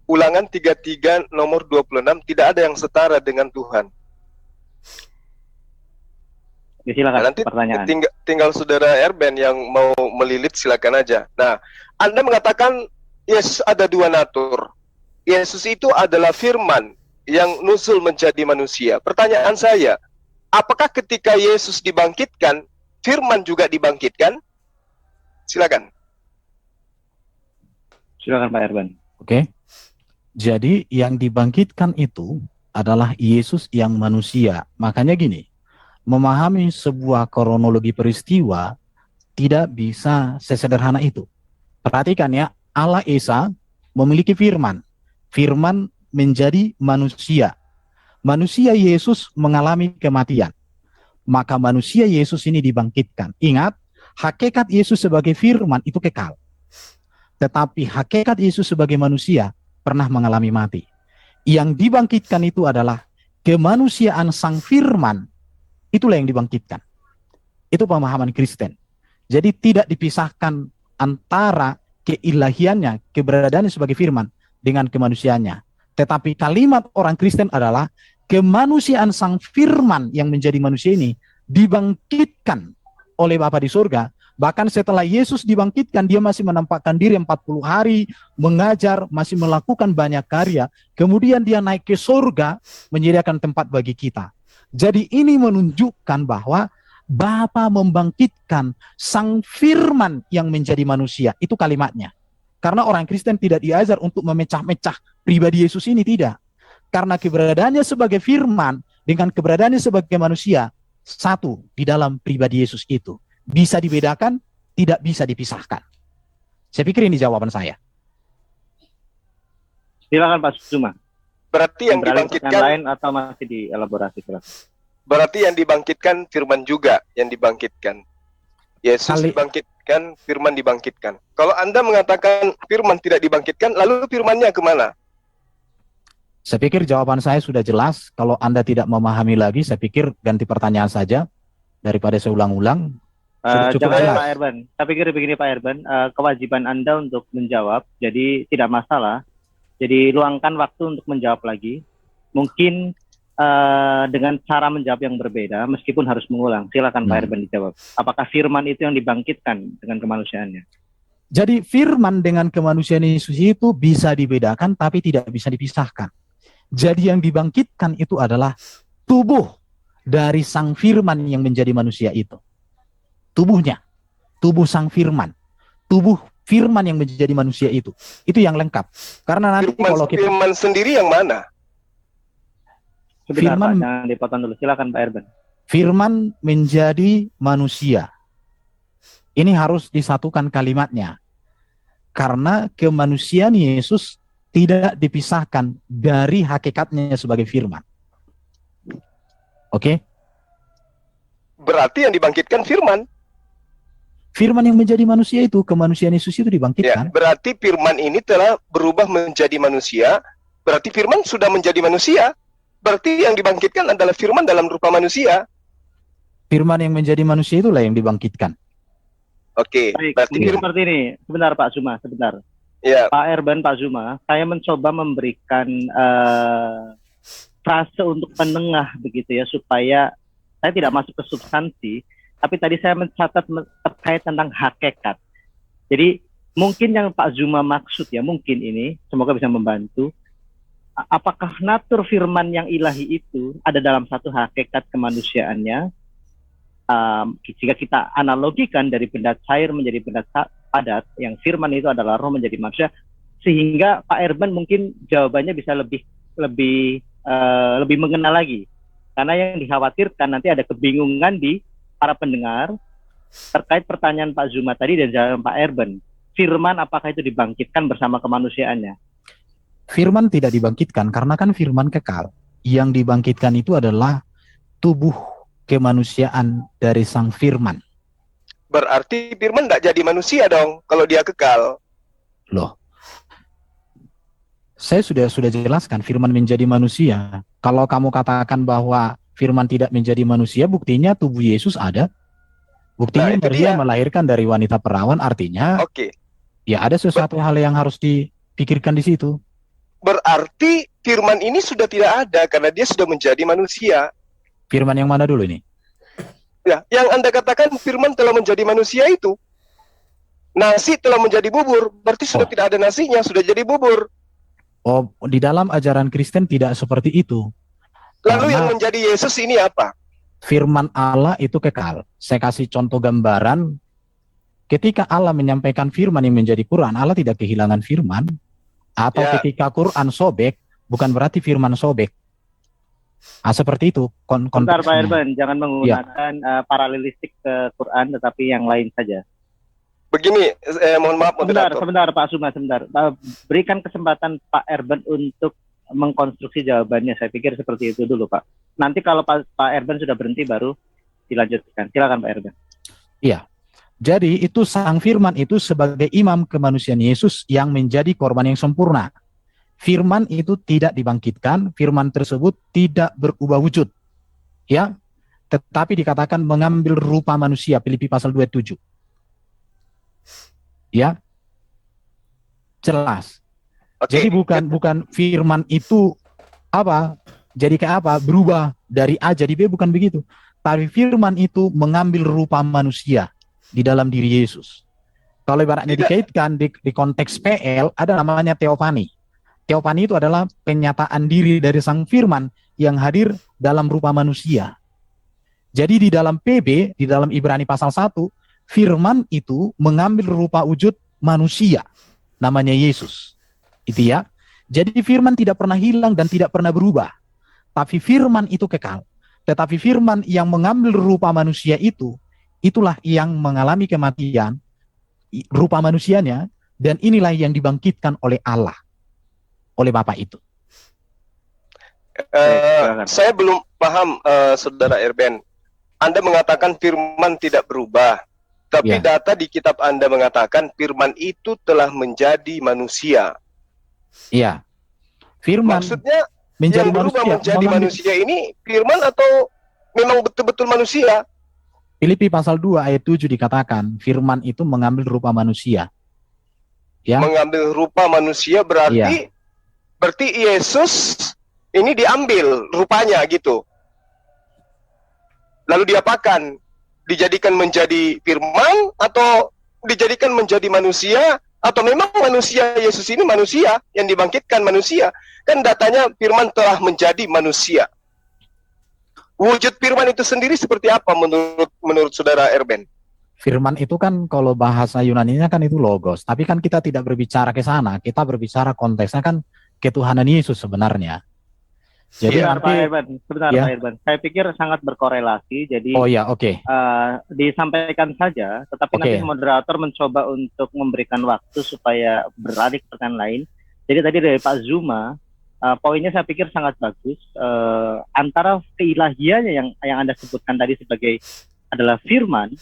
Ulangan 33 nomor 26 tidak ada yang setara dengan Tuhan. Ya, silakan. Nah, nanti pertanyaan. tinggal saudara Erben yang mau melilit silakan aja. Nah, Anda mengatakan Yesus ada dua natur. Yesus itu adalah firman yang nusul menjadi manusia. Pertanyaan saya, apakah ketika Yesus dibangkitkan, firman juga dibangkitkan? Silakan. Silakan Pak Erben. Oke. Jadi yang dibangkitkan itu adalah Yesus yang manusia. Makanya gini, memahami sebuah kronologi peristiwa tidak bisa sesederhana itu. Perhatikan ya, Allah Esa memiliki firman. Firman menjadi manusia. Manusia Yesus mengalami kematian. Maka manusia Yesus ini dibangkitkan. Ingat, hakikat Yesus sebagai firman itu kekal. Tetapi hakikat Yesus sebagai manusia pernah mengalami mati. Yang dibangkitkan itu adalah kemanusiaan sang firman. Itulah yang dibangkitkan. Itu pemahaman Kristen. Jadi tidak dipisahkan antara keilahiannya, keberadaannya sebagai firman dengan kemanusiaannya. Tetapi kalimat orang Kristen adalah kemanusiaan sang firman yang menjadi manusia ini dibangkitkan oleh Bapa di surga. Bahkan setelah Yesus dibangkitkan, dia masih menampakkan diri 40 hari, mengajar, masih melakukan banyak karya. Kemudian dia naik ke surga, menyediakan tempat bagi kita. Jadi ini menunjukkan bahwa Bapa membangkitkan sang firman yang menjadi manusia. Itu kalimatnya. Karena orang Kristen tidak diajar untuk memecah-mecah pribadi Yesus ini, tidak. Karena keberadaannya sebagai firman dengan keberadaannya sebagai manusia, satu di dalam pribadi Yesus itu. Bisa dibedakan, tidak bisa dipisahkan. Saya pikir ini jawaban saya. Silakan Pak Zuma. Berarti yang dibangkitkan lain atau masih dielaborasi, silakan. Berarti yang dibangkitkan firman juga yang dibangkitkan. Yesus dibangkitkan, firman dibangkitkan. Kalau Anda mengatakan firman tidak dibangkitkan, lalu firmannya kemana? Saya pikir jawaban saya sudah jelas. Kalau Anda tidak memahami lagi, saya pikir ganti pertanyaan saja daripada saya ulang-ulang. Jangan Pak Erben. Saya pikir begini Pak Erben, kewajiban Anda untuk menjawab, jadi tidak masalah. Jadi luangkan waktu untuk menjawab lagi. Mungkin dengan cara menjawab yang berbeda, meskipun harus mengulang. Silakan Pak Erben dijawab. Apakah firman itu yang dibangkitkan dengan kemanusiaannya? Jadi firman dengan kemanusiaan Yesus itu bisa dibedakan, tapi tidak bisa dipisahkan. Jadi yang dibangkitkan itu adalah tubuh dari sang firman yang menjadi manusia itu. Tubuhnya, tubuh sang firman, tubuh firman yang menjadi manusia itu yang lengkap. Karena nanti kalau kita firman sendiri yang mana? Sebentar, firman, Pak, jangan dipotong dulu. Silakan Pak Erben. Firman menjadi manusia. Ini harus disatukan kalimatnya. Karena kemanusiaan Yesus tidak dipisahkan dari hakikatnya sebagai firman. Oke? Berarti yang dibangkitkan firman. Firman yang menjadi manusia itu, kemanusiaan Yesus itu dibangkitkan. Ya, berarti firman ini telah berubah menjadi manusia. Berarti firman sudah menjadi manusia. Berarti yang dibangkitkan adalah firman dalam rupa manusia. Firman yang menjadi manusia itulah yang dibangkitkan. Oke. Berarti seperti ini. Sebentar Pak Zuma, sebentar. Ya. Pak Erben, Pak Zuma, saya mencoba memberikan frase untuk penengah begitu ya, supaya saya tidak masuk ke substansi. Tapi tadi saya mencatat terkait tentang hakikat. Jadi mungkin yang Pak Zuma maksud ya, mungkin ini, semoga bisa membantu. apakah natur firman yang ilahi itu ada dalam satu hakikat kemanusiaannya? Jika kita analogikan dari benda cair menjadi benda padat, yang firman itu adalah roh menjadi manusia, sehingga Pak Erben mungkin jawabannya bisa lebih mengenal lagi, karena yang dikhawatirkan nanti ada kebingungan di para pendengar terkait pertanyaan Pak Zuma tadi dan jawaban Pak Erben. Firman apakah itu dibangkitkan bersama kemanusiaannya? Firman tidak dibangkitkan karena kan firman kekal. Yang dibangkitkan itu adalah tubuh kemanusiaan dari sang firman. Berarti firman tidak jadi manusia dong kalau dia kekal. Loh, saya sudah jelaskan firman menjadi manusia. Kalau kamu katakan bahwa firman tidak menjadi manusia, buktinya tubuh Yesus ada. Buktinya Maria melahirkan dari wanita perawan, artinya ya ada sesuatu hal yang harus dipikirkan di situ. Berarti firman ini sudah tidak ada karena dia sudah menjadi manusia. Firman yang mana dulu ini? Ya, yang Anda katakan firman telah menjadi manusia itu. Nasi telah menjadi bubur, berarti sudah tidak ada nasinya, sudah jadi bubur. Oh, di dalam ajaran Kristen tidak seperti itu. Lalu yang menjadi Yesus ini apa? Firman Allah itu kekal. Saya kasih contoh gambaran. Ketika Allah menyampaikan firman yang menjadi Quran, Allah tidak kehilangan firman. Atau ketika Quran sobek, bukan berarti firman sobek. Seperti itu konteksnya. Bentar Pak Erben, jangan menggunakan paralelistik ke Quran, tetapi yang lain saja. Begini, mohon maaf moderator. Sebentar Pak Zuma, sebentar. Berikan kesempatan Pak Erben untuk mengkonstruksi jawabannya. Saya pikir seperti itu dulu Pak. Nanti kalau Pak Erben sudah berhenti baru dilanjutkan. Silakan Pak Erben. Iya. Jadi itu sang firman itu sebagai imam kemanusiaan Yesus yang menjadi korban yang sempurna. Firman itu tidak dibangkitkan, firman tersebut tidak berubah wujud. Ya. Tetapi dikatakan mengambil rupa manusia, Filipi pasal 2:7. Ya. Jelas. Jadi bukan firman itu jadi kayak berubah dari A jadi B, bukan begitu. Tapi firman itu mengambil rupa manusia di dalam diri Yesus. Kalau ibaratnya dikaitkan di konteks PL, ada namanya teofani. Teofani itu adalah penyataan diri dari sang firman yang hadir dalam rupa manusia. Jadi di dalam PB, di dalam Ibrani pasal 1, firman itu mengambil rupa wujud manusia, namanya Yesus. Itu ya. Jadi firman tidak pernah hilang dan tidak pernah berubah. Tapi firman itu kekal. Tetapi firman yang mengambil rupa manusia itu, itulah yang mengalami kematian, rupa manusianya, dan inilah yang dibangkitkan oleh Allah, oleh Bapa itu. Saya belum paham, Saudara Erben. Anda mengatakan firman tidak berubah, tapi data di kitab Anda mengatakan firman itu telah menjadi manusia. Iya. Firman maksudnya menjadi yang berubah manusia, menjadi manusia ini firman atau memang betul-betul manusia? Filipi pasal 2 ayat 7 dikatakan firman itu mengambil rupa manusia. Ya. Mengambil rupa manusia berarti Yesus ini diambil rupanya gitu. Lalu diapakan? Dijadikan menjadi firman atau dijadikan menjadi manusia, atau memang manusia Yesus ini manusia yang dibangkitkan manusia? Kan datanya firman telah menjadi manusia. Wujud firman itu sendiri seperti apa menurut Saudara Erben? Firman itu kan kalau bahasa Yunaninya kan itu logos, tapi kan kita tidak berbicara ke sana, kita berbicara konteksnya kan ketuhanan Yesus sebenarnya. Jadi Pak Erben, Pak Erben. Saya pikir sangat berkorelasi. Jadi disampaikan saja, tetapi nanti moderator mencoba untuk memberikan waktu supaya beralih ke pertanyaan lain. Jadi tadi dari Pak Zuma, poinnya saya pikir sangat bagus. Antara keilahiannya yang Anda sebutkan tadi sebagai adalah firman,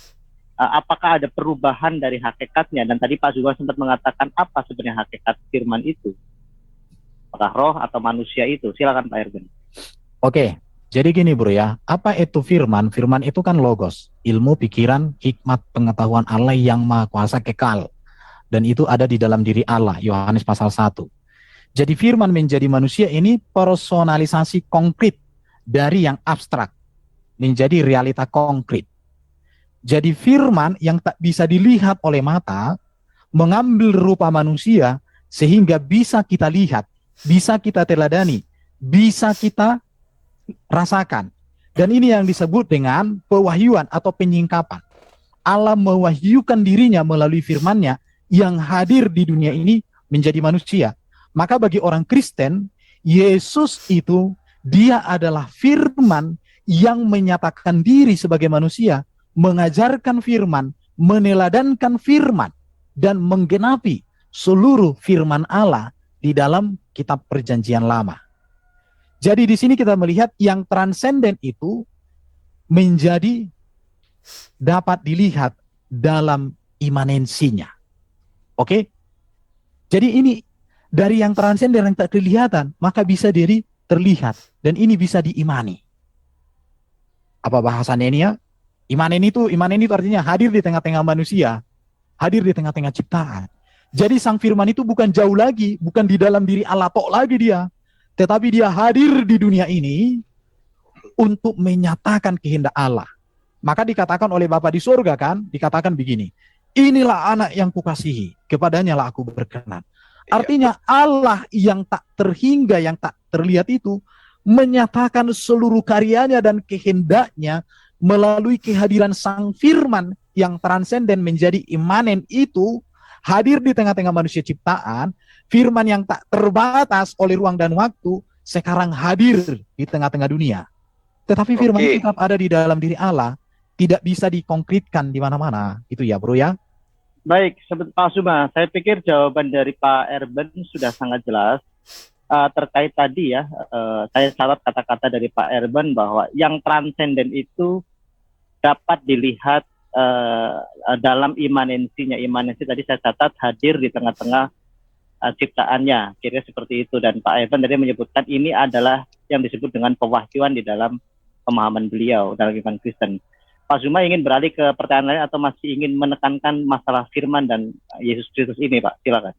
apakah ada perubahan dari hakikatnya? Dan tadi Pak Zuma sempat mengatakan apa sebenarnya hakikat firman itu? Apakah roh atau manusia itu? Silakan Pak Erben. Oke, jadi gini bro ya, apa itu firman? Firman itu kan logos, ilmu, pikiran, hikmat, pengetahuan Allah yang maha kuasa kekal. Dan itu ada di dalam diri Allah, Yohanes pasal 1. Jadi firman menjadi manusia ini personalisasi konkret dari yang abstrak menjadi realita konkret. Jadi firman yang tak bisa dilihat oleh mata mengambil rupa manusia sehingga bisa kita lihat bisa kita teladani, bisa kita rasakan. Dan ini yang disebut dengan pewahyuan atau penyingkapan. Allah mewahyukan dirinya melalui firman-Nya yang hadir di dunia ini menjadi manusia. Maka bagi orang Kristen, Yesus itu dia adalah firman yang menyatakan diri sebagai manusia, mengajarkan firman, meneladankan firman, dan menggenapi seluruh firman Allah di dalam kitab Perjanjian Lama. Jadi di sini kita melihat yang transenden itu menjadi dapat dilihat dalam imanensinya. Oke? Jadi ini dari yang transenden yang tak kelihatan, maka bisa jadi terlihat dan ini bisa diimani. Apa bahasannya ini ya? Imanen itu artinya hadir di tengah-tengah manusia, hadir di tengah-tengah ciptaan. Jadi sang firman itu bukan jauh lagi, bukan di dalam diri Allah tok lagi dia, tetapi dia hadir di dunia ini untuk menyatakan kehendak Allah. Maka dikatakan oleh Bapa di surga kan, dikatakan begini, inilah anak yang kukasihi, kepadanya lah aku berkenan. Artinya Allah yang tak terhingga, yang tak terlihat itu, menyatakan seluruh karyanya dan kehendaknya melalui kehadiran sang firman yang transenden menjadi imanen itu, hadir di tengah-tengah manusia ciptaan, firman yang tak terbatas oleh ruang dan waktu, sekarang hadir di tengah-tengah dunia. Tetapi firman itu tetap ada di dalam diri Allah, tidak bisa dikonkretkan di mana-mana. Itu ya bro ya. Baik, Pak Zuma, saya pikir jawaban dari Pak Erben sudah sangat jelas. Terkait tadi ya, saya catat kata-kata dari Pak Erben bahwa yang transenden itu dapat dilihat dalam imanensinya. Imanensi tadi saya catat hadir di tengah-tengah ciptaannya, kira seperti itu. Dan Pak Evan tadi menyebutkan ini adalah yang disebut dengan pewahyuan di dalam pemahaman beliau dalam iman Kristen. Pak Zuma ingin beralih ke pertanyaan lain atau masih ingin menekankan masalah firman dan Yesus Kristus ini, Pak? Silakan.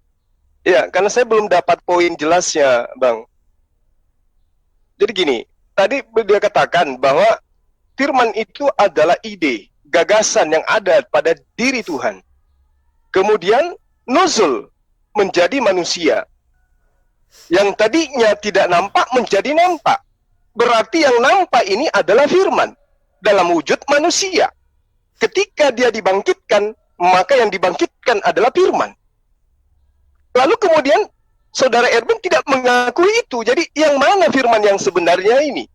Ya, karena saya belum dapat poin jelasnya, Bang. Jadi gini, tadi dia katakan bahwa firman itu adalah ide, gagasan yang ada pada diri Tuhan. Kemudian nuzul menjadi manusia. Yang tadinya tidak nampak menjadi nampak. Berarti yang nampak ini adalah firman dalam wujud manusia. Ketika dia dibangkitkan, maka yang dibangkitkan adalah firman. Lalu kemudian Saudara Erben tidak mengakui itu. Jadi yang mana firman yang sebenarnya ini?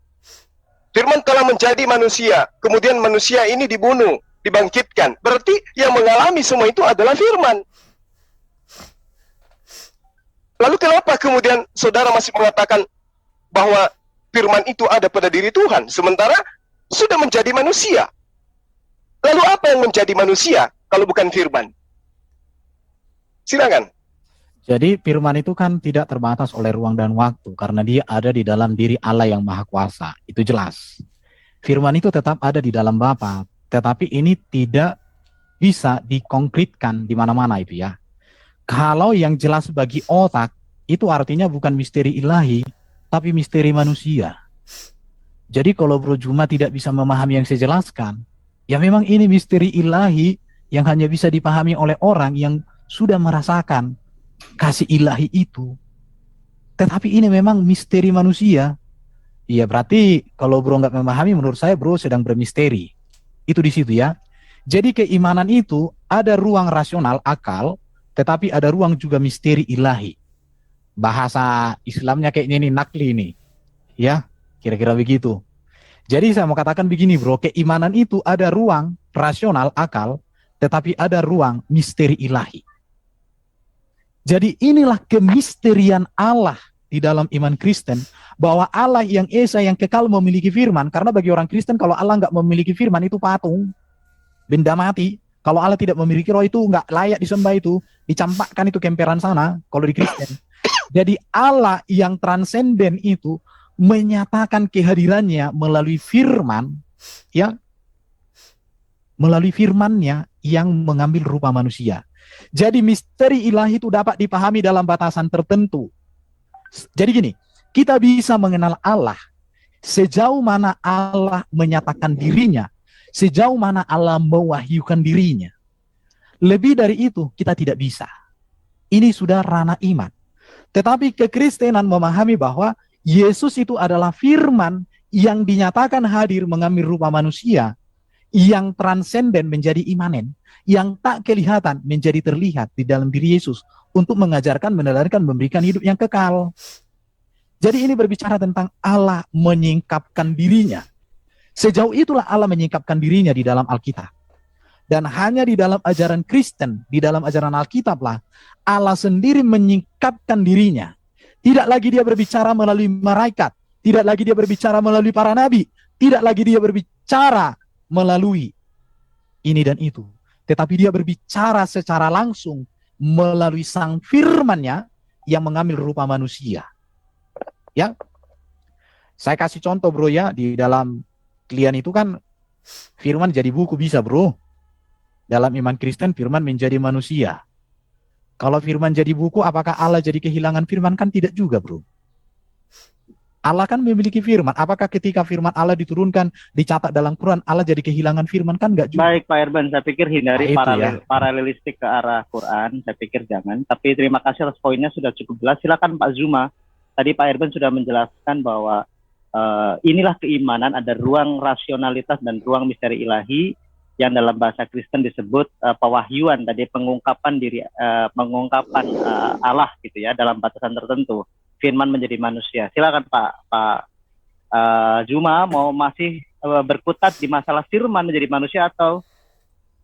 Firman telah menjadi manusia, kemudian manusia ini dibunuh, dibangkitkan. Berarti yang mengalami semua itu adalah firman. Lalu kenapa kemudian saudara masih mengatakan bahwa firman itu ada pada diri Tuhan, sementara sudah menjadi manusia? Lalu apa yang menjadi manusia kalau bukan firman? Silakan. Jadi firman itu kan tidak terbatas oleh ruang dan waktu karena dia ada di dalam diri Allah yang Maha Kuasa. Itu jelas. Firman itu tetap ada di dalam Bapa, tetapi ini tidak bisa dikonkretkan di mana-mana itu ya. Kalau yang jelas bagi otak, itu artinya bukan misteri ilahi, tapi misteri manusia. Jadi kalau Bro Juma tidak bisa memahami yang saya jelaskan, ya memang ini misteri ilahi yang hanya bisa dipahami oleh orang yang sudah merasakan kasih ilahi itu. Tetapi ini memang misteri manusia. Iya berarti kalau Bro nggak memahami, menurut saya Bro sedang bermisteri. Itu di situ ya. Jadi keimanan itu ada ruang rasional, akal, tetapi ada ruang juga misteri ilahi. Bahasa Islamnya kayaknya ini nakli ini. Ya, kira-kira begitu. Jadi saya mau katakan begini bro, keimanan itu ada ruang rasional, akal, tetapi ada ruang misteri ilahi. Jadi inilah kemisterian Allah di dalam iman Kristen, bahwa Allah yang esa, yang kekal memiliki firman. Karena bagi orang Kristen kalau Allah nggak memiliki firman itu patung, benda mati. Kalau Allah tidak memiliki roh itu nggak layak disembah, itu dicampakkan itu kemperan sana kalau di Kristen. Jadi Allah yang transenden itu menyatakan kehadirannya melalui firman, ya, melalui firmannya yang mengambil rupa manusia. Jadi misteri ilahi itu dapat dipahami dalam batasan tertentu. Jadi gini, kita bisa mengenal Allah sejauh mana Allah menyatakan dirinya, sejauh mana Allah mewahyukan dirinya. Lebih dari itu kita tidak bisa. Ini sudah ranah iman. Tetapi kekristenan memahami bahwa Yesus itu adalah firman yang dinyatakan hadir mengambil rupa manusia, yang transenden menjadi imanen, yang tak kelihatan menjadi terlihat di dalam diri Yesus untuk mengajarkan, meneladani, memberikan hidup yang kekal. Jadi ini berbicara tentang Allah menyingkapkan dirinya. Sejauh itulah Allah menyingkapkan dirinya di dalam Alkitab. Dan hanya di dalam ajaran Kristen, di dalam ajaran Alkitab lah, Allah sendiri menyingkapkan dirinya. Tidak lagi dia berbicara melalui malaikat, tidak lagi dia berbicara melalui para nabi, tidak lagi dia berbicara melalui ini dan itu. Tetapi dia berbicara secara langsung melalui sang firman-Nya yang mengambil rupa manusia. Ya, saya kasih contoh bro ya, di dalam klien itu kan firman jadi buku bisa bro. Dalam iman Kristen firman menjadi manusia. Kalau firman jadi buku, apakah Allah jadi kehilangan firman? Kan tidak juga bro. Allah kan memiliki firman. Apakah ketika firman Allah diturunkan, dicatat dalam Quran, Allah jadi kehilangan firman? Kan enggak juga. Baik Pak Erben, saya pikir hindari Nah, paralelistik ke arah Quran. Saya pikir jangan. Tapi terima kasih atas poinnya, sudah cukup jelas. Silakan Pak Zuma. Tadi Pak Erben sudah menjelaskan bahwa inilah keimanan, ada ruang rasionalitas dan ruang misteri ilahi yang dalam bahasa Kristen disebut pewahyuan, tadi pengungkapan diri, pengungkapan Allah gitu ya, dalam batasan tertentu. Firman menjadi manusia. Silakan Pak Zuma, mau masih berkutat di masalah firman menjadi manusia atau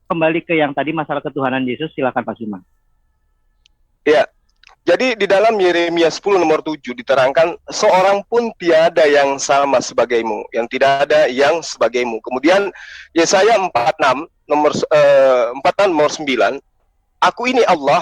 kembali ke yang tadi masalah ketuhanan Yesus? Silakan Pak Zuma. Ya. Jadi di dalam Yeremia 10 nomor 7 diterangkan, seorang pun tiada yang sama sebagaimu, yang tidak ada yang sebagaimu. Kemudian Yesaya 46 nomor 9, aku ini Allah,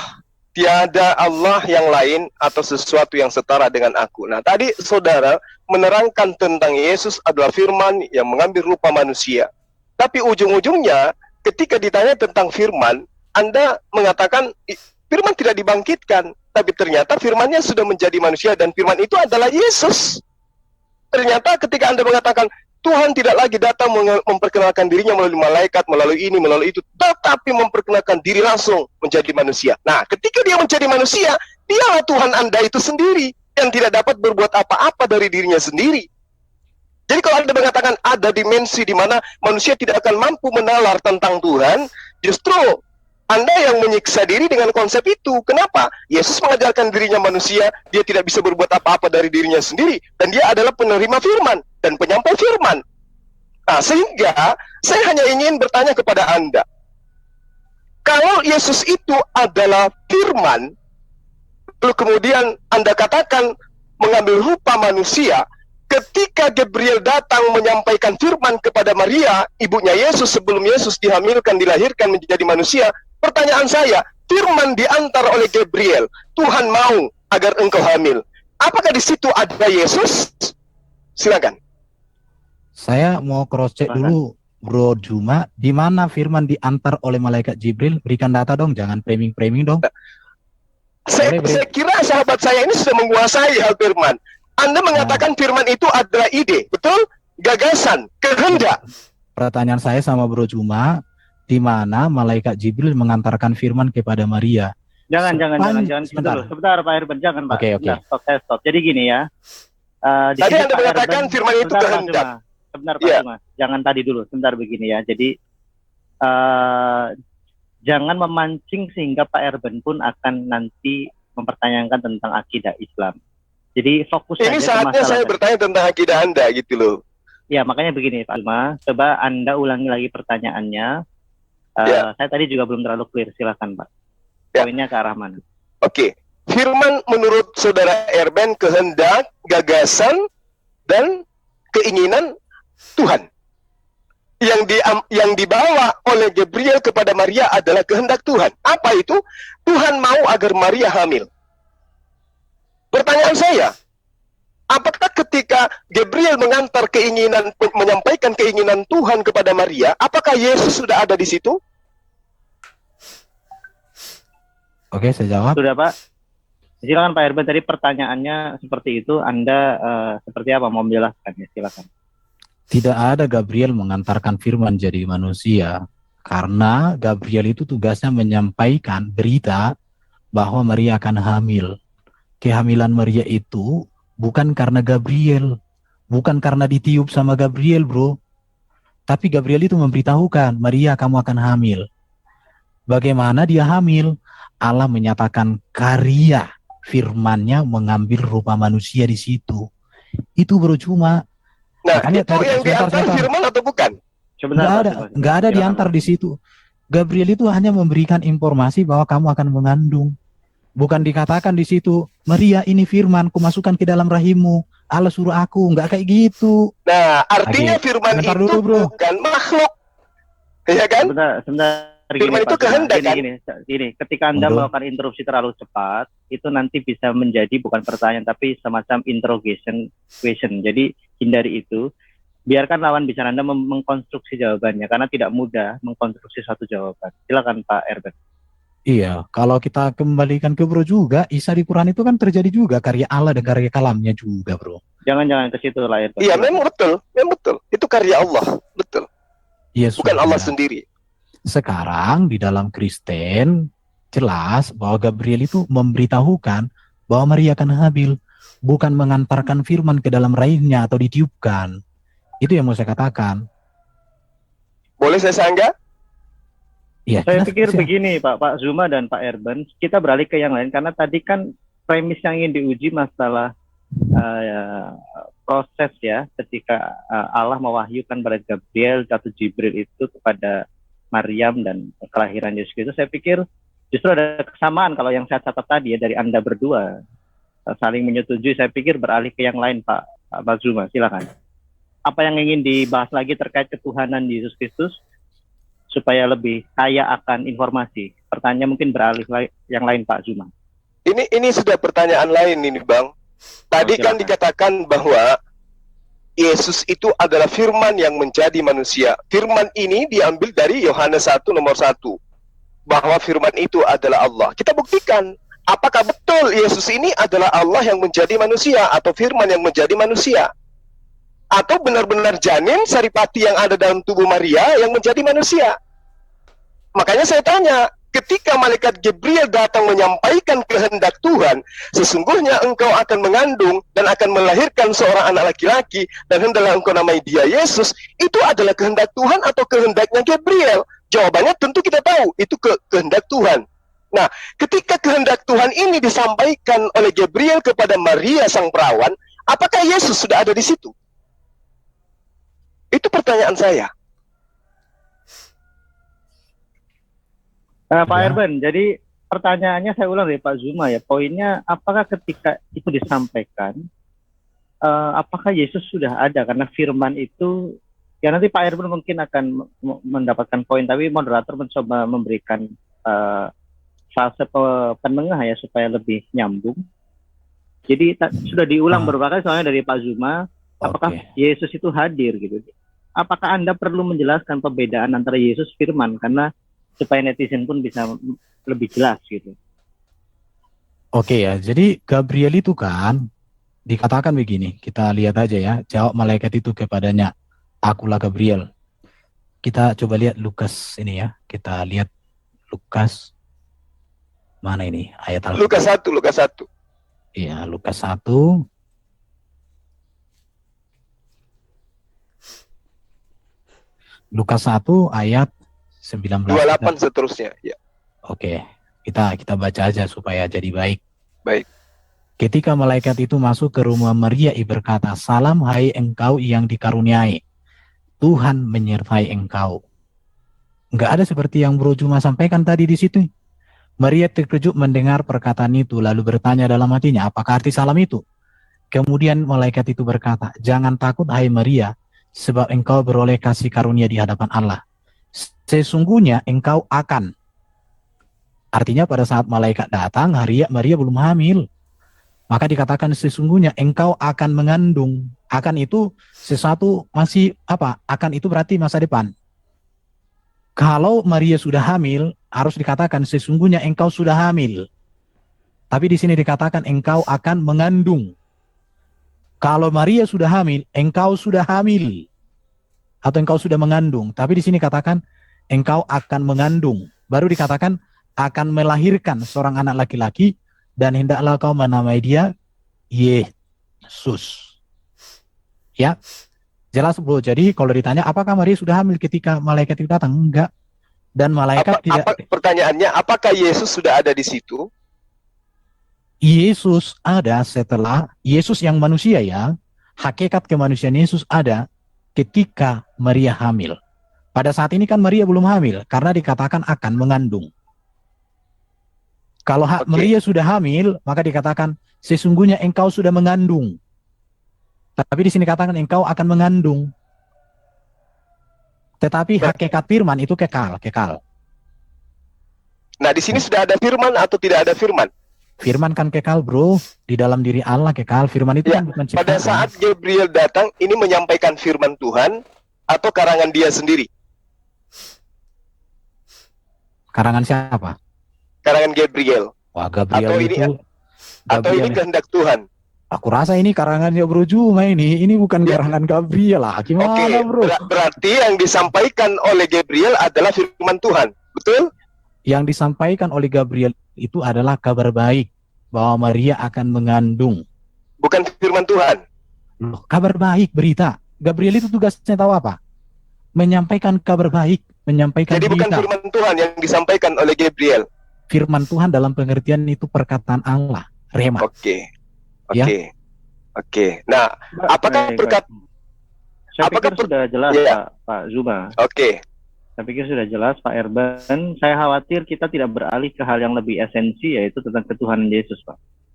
tiada Allah yang lain atau sesuatu yang setara dengan aku. Nah, tadi saudara menerangkan tentang Yesus adalah firman yang mengambil rupa manusia. Tapi ujung-ujungnya ketika ditanya tentang firman, Anda mengatakan firman tidak dibangkitkan. Tapi ternyata firman-Nya sudah menjadi manusia dan firman itu adalah Yesus. Ternyata ketika Anda mengatakan Tuhan tidak lagi datang memperkenalkan dirinya melalui malaikat, melalui ini, melalui itu, tetapi memperkenalkan diri langsung menjadi manusia. Nah, ketika dia menjadi manusia, dialah Tuhan Anda itu sendiri yang tidak dapat berbuat apa-apa dari dirinya sendiri. Jadi kalau Anda mengatakan ada dimensi di mana manusia tidak akan mampu menalar tentang Tuhan, justru Anda yang menyiksa diri dengan konsep itu. Kenapa? Yesus mengajarkan dirinya manusia, dia tidak bisa berbuat apa-apa dari dirinya sendiri, dan dia adalah penerima firman dan penyampai firman. Nah, sehingga saya hanya ingin bertanya kepada Anda, kalau Yesus itu adalah firman, lalu kemudian Anda katakan mengambil rupa manusia, ketika Gabriel datang menyampaikan firman kepada Maria, ibunya Yesus, sebelum Yesus dihamilkan, dilahirkan menjadi manusia, pertanyaan saya, firman diantar oleh Gabriel, Tuhan mau agar engkau hamil. Apakah di situ ada Yesus? Silakan. Saya mau cross check dulu, Bro Juma, di mana firman diantar oleh malaikat Jibril? Berikan data dong, jangan framing dong. Saya kira sahabat saya ini sudah menguasai hal firman. Anda mengatakan firman itu adalah ide, betul? Gagasan, kehendak. Pertanyaan saya sama Bro Juma, di mana malaikat Jibril mengantarkan firman kepada Maria? Jangan sebentar Pak Herben, jangan Pak. Oke. Stop. Jadi gini ya. Tadi Anda mengatakan firman itu kehendak. Sebentar Pak Zuma, jangan tadi dulu. Sebentar begini ya. Jadi jangan memancing sehingga Pak Herben pun akan nanti mempertanyakan tentang akidah Islam. Jadi fokus ini saatnya saya bertanya tentang akidah Anda gitu loh. Ya, makanya begini Pak Zuma, coba Anda ulangi lagi pertanyaannya. Saya tadi juga belum terlalu clear, silakan Pak. Poinnya ke arah mana? Oke. Firman menurut saudara Erben kehendak, gagasan, dan keinginan Tuhan. Yang dibawa oleh Gabriel kepada Maria adalah kehendak Tuhan. Apa itu? Tuhan mau agar Maria hamil. Pertanyaan saya, apakah ketika Gabriel menyampaikan keinginan Tuhan kepada Maria, apakah Yesus sudah ada di situ? Oke, saya jawab. Sudah Pak. Silakan Pak Herben, tadi pertanyaannya seperti itu. Anda seperti apa mau menjelaskan? Ya, silakan. Tidak ada Gabriel mengantarkan firman jadi manusia, karena Gabriel itu tugasnya menyampaikan berita bahwa Maria akan hamil. kehamilan Maria itu bukan karena Gabriel, bukan karena ditiup sama Gabriel, bro. Tapi Gabriel itu memberitahukan, Maria kamu akan hamil. Bagaimana dia hamil? Allah menyatakan karya firman-Nya mengambil rupa manusia di situ. Itu bro, cuma Nah, makanya itu yang diantar firman atau bukan? nggak ada diantar di situ. Gabriel itu hanya memberikan informasi bahwa kamu akan mengandung. Bukan dikatakan di situ, Maria ini firman, kumasukkan ke dalam rahimmu. Allah suruh aku, nggak kayak gitu. Nah, artinya firman itu dulu, bro. bukan makhluk. Ya kan? Sebentar. Firman itu kehendak kan? Gini, ketika Anda melakukan interupsi terlalu cepat, itu nanti bisa menjadi bukan pertanyaan, tapi semacam interrogation question. Jadi, hindari itu. Biarkan lawan bicara Anda mengkonstruksi jawabannya, karena tidak mudah mengkonstruksi satu jawaban. Silakan Pak Erben. Iya, kalau kita kembalikan ke bro juga, Isa di Quran itu kan terjadi juga karya Allah dan karya kalamnya juga, bro. Jangan ke situ lah, Erben. Iya, memang betul. Itu karya Allah, betul. Iya, bukan Allah sendiri. Sekarang di dalam Kristen jelas bahwa Gabriel itu memberitahukan bahwa Maria akan hamil, bukan mengantarkan firman ke dalam rahimnya atau ditiupkan. Itu yang mau saya katakan. Boleh saya sanggah? Ya, saya pikir begini Pak Zuma dan Pak Erben, kita beralih ke yang lain karena tadi kan premis yang ingin diuji masalah proses ya, ketika Allah mewahyukan pada Gabriel atau Jibril itu kepada Maryam dan kelahiran Yesus Kristus. Saya pikir justru ada kesamaan kalau yang saya catat tadi ya, dari Anda berdua saling menyetujui. Saya pikir beralih ke yang lain Pak Zuma, silakan. Apa yang ingin dibahas lagi terkait ketuhanan Yesus Kristus supaya lebih kaya akan informasi? Pertanyaan mungkin beralih yang lain Pak Zuma. Ini sudah pertanyaan lain ini Bang. Tadi kan dikatakan bahwa Yesus itu adalah firman yang menjadi manusia. Firman ini diambil dari Yohanes 1 nomor 1. Bahwa firman itu adalah Allah. Kita buktikan, apakah betul Yesus ini adalah Allah yang menjadi manusia atau firman yang menjadi manusia? Atau benar-benar janin saripati yang ada dalam tubuh Maria yang menjadi manusia? Makanya saya tanya, ketika malaikat Gabriel datang menyampaikan kehendak Tuhan, sesungguhnya engkau akan mengandung dan akan melahirkan seorang anak laki-laki dan hendaklah engkau namai dia Yesus, itu adalah kehendak Tuhan atau kehendaknya Gabriel? Jawabannya tentu kita tahu, itu kehendak Tuhan. Nah, ketika kehendak Tuhan ini disampaikan oleh Gabriel kepada Maria sang perawan, apakah Yesus sudah ada di situ? Itu pertanyaan saya. Pak Erben, jadi pertanyaannya saya ulang dari Pak Zuma ya. Poinnya, apakah ketika itu disampaikan, apakah Yesus sudah ada? Karena firman itu, ya nanti Pak Erben mungkin akan mendapatkan poin, tapi moderator mencoba memberikan fase penengah ya, supaya lebih nyambung. Jadi sudah diulang beberapa kali soalnya dari Pak Zuma, apakah Yesus itu hadir gitu. Apakah Anda perlu menjelaskan perbedaan antara Yesus firman, karena supaya netizen pun bisa lebih jelas gitu. Oke ya, jadi Gabriel itu kan dikatakan begini, kita lihat aja ya, jawab malaikat itu kepadanya, akulah Gabriel. Kita coba lihat Lukas ini ya, kita lihat Lukas, mana ini ayat Al-Quran? Lukas 1. Iya, Lukas 1. Lukas 1 ayat 19. 28 seterusnya ya. Oke, kita baca aja supaya jadi baik. Baik. Ketika malaikat itu masuk ke rumah Maria, ia berkata, salam hai engkau yang dikaruniai, Tuhan menyertai engkau. Enggak ada seperti yang Bro Juma sampaikan tadi di situ. Maria terkejut mendengar perkataan itu, lalu bertanya dalam hatinya, apakah arti salam itu? Kemudian malaikat itu berkata, jangan takut hai Maria, sebab engkau beroleh kasih karunia di hadapan Allah. Sesungguhnya engkau akan. Artinya pada saat malaikat datang, Maria belum hamil. Maka dikatakan sesungguhnya engkau akan mengandung. Akan itu sesuatu masih apa? Akan itu berarti masa depan. Kalau Maria sudah hamil, harus dikatakan sesungguhnya engkau sudah hamil. Tapi di sini dikatakan engkau akan mengandung. Kalau Maria sudah hamil, engkau sudah hamil. Atau engkau sudah mengandung. Tapi di sini katakan engkau akan mengandung. Baru dikatakan akan melahirkan seorang anak laki-laki dan hendaklah kau menamai dia Yesus. Ya, jelas bro. Jadi kalau ditanya apakah Maria sudah hamil ketika malaikat itu datang? Enggak. Dan malaikat pertanyaannya, apakah Yesus sudah ada di situ? Yesus ada setelah Yesus yang manusia ya. Hakikat kemanusiaan Yesus ada ketika Maria hamil. Pada saat ini kan Maria belum hamil karena dikatakan akan mengandung. Kalau Maria sudah hamil, maka dikatakan sesungguhnya engkau sudah mengandung. Tapi di sini katakan engkau akan mengandung. Tetapi hakikat firman itu kekal. Nah, di sini sudah ada firman atau tidak ada firman? Firman kan kekal, bro. Di dalam diri Allah kekal. Firman itu kan bukan ciptaan. Pada saat Gabriel datang, ini menyampaikan firman Tuhan atau karangan dia sendiri? Karangan siapa? Karangan Gabriel. Wah, Gabriel atau ini kehendak Tuhan? Aku rasa ini karangannya Bro Juma ini. Ini bukan karangan Gabriel lah. Gimana, bro? Berarti yang disampaikan oleh Gabriel adalah firman Tuhan, betul? Yang disampaikan oleh Gabriel itu adalah kabar baik bahwa Maria akan mengandung. Bukan firman Tuhan. Loh, kabar baik, berita. Gabriel itu tugasnya tahu apa? Menyampaikan kabar baik, menyampaikan Jadi berita. bukan firman Tuhan yang disampaikan oleh Gabriel. Firman Tuhan dalam pengertian itu perkataan Allah, rema. Oke. Nah, apakah Saya pikir sudah jelas, Pak Zuma. Oke. Saya pikir sudah jelas, Pak Erban. Saya khawatir kita tidak beralih ke hal yang lebih esensi, yaitu tentang ketuhanan Yesus,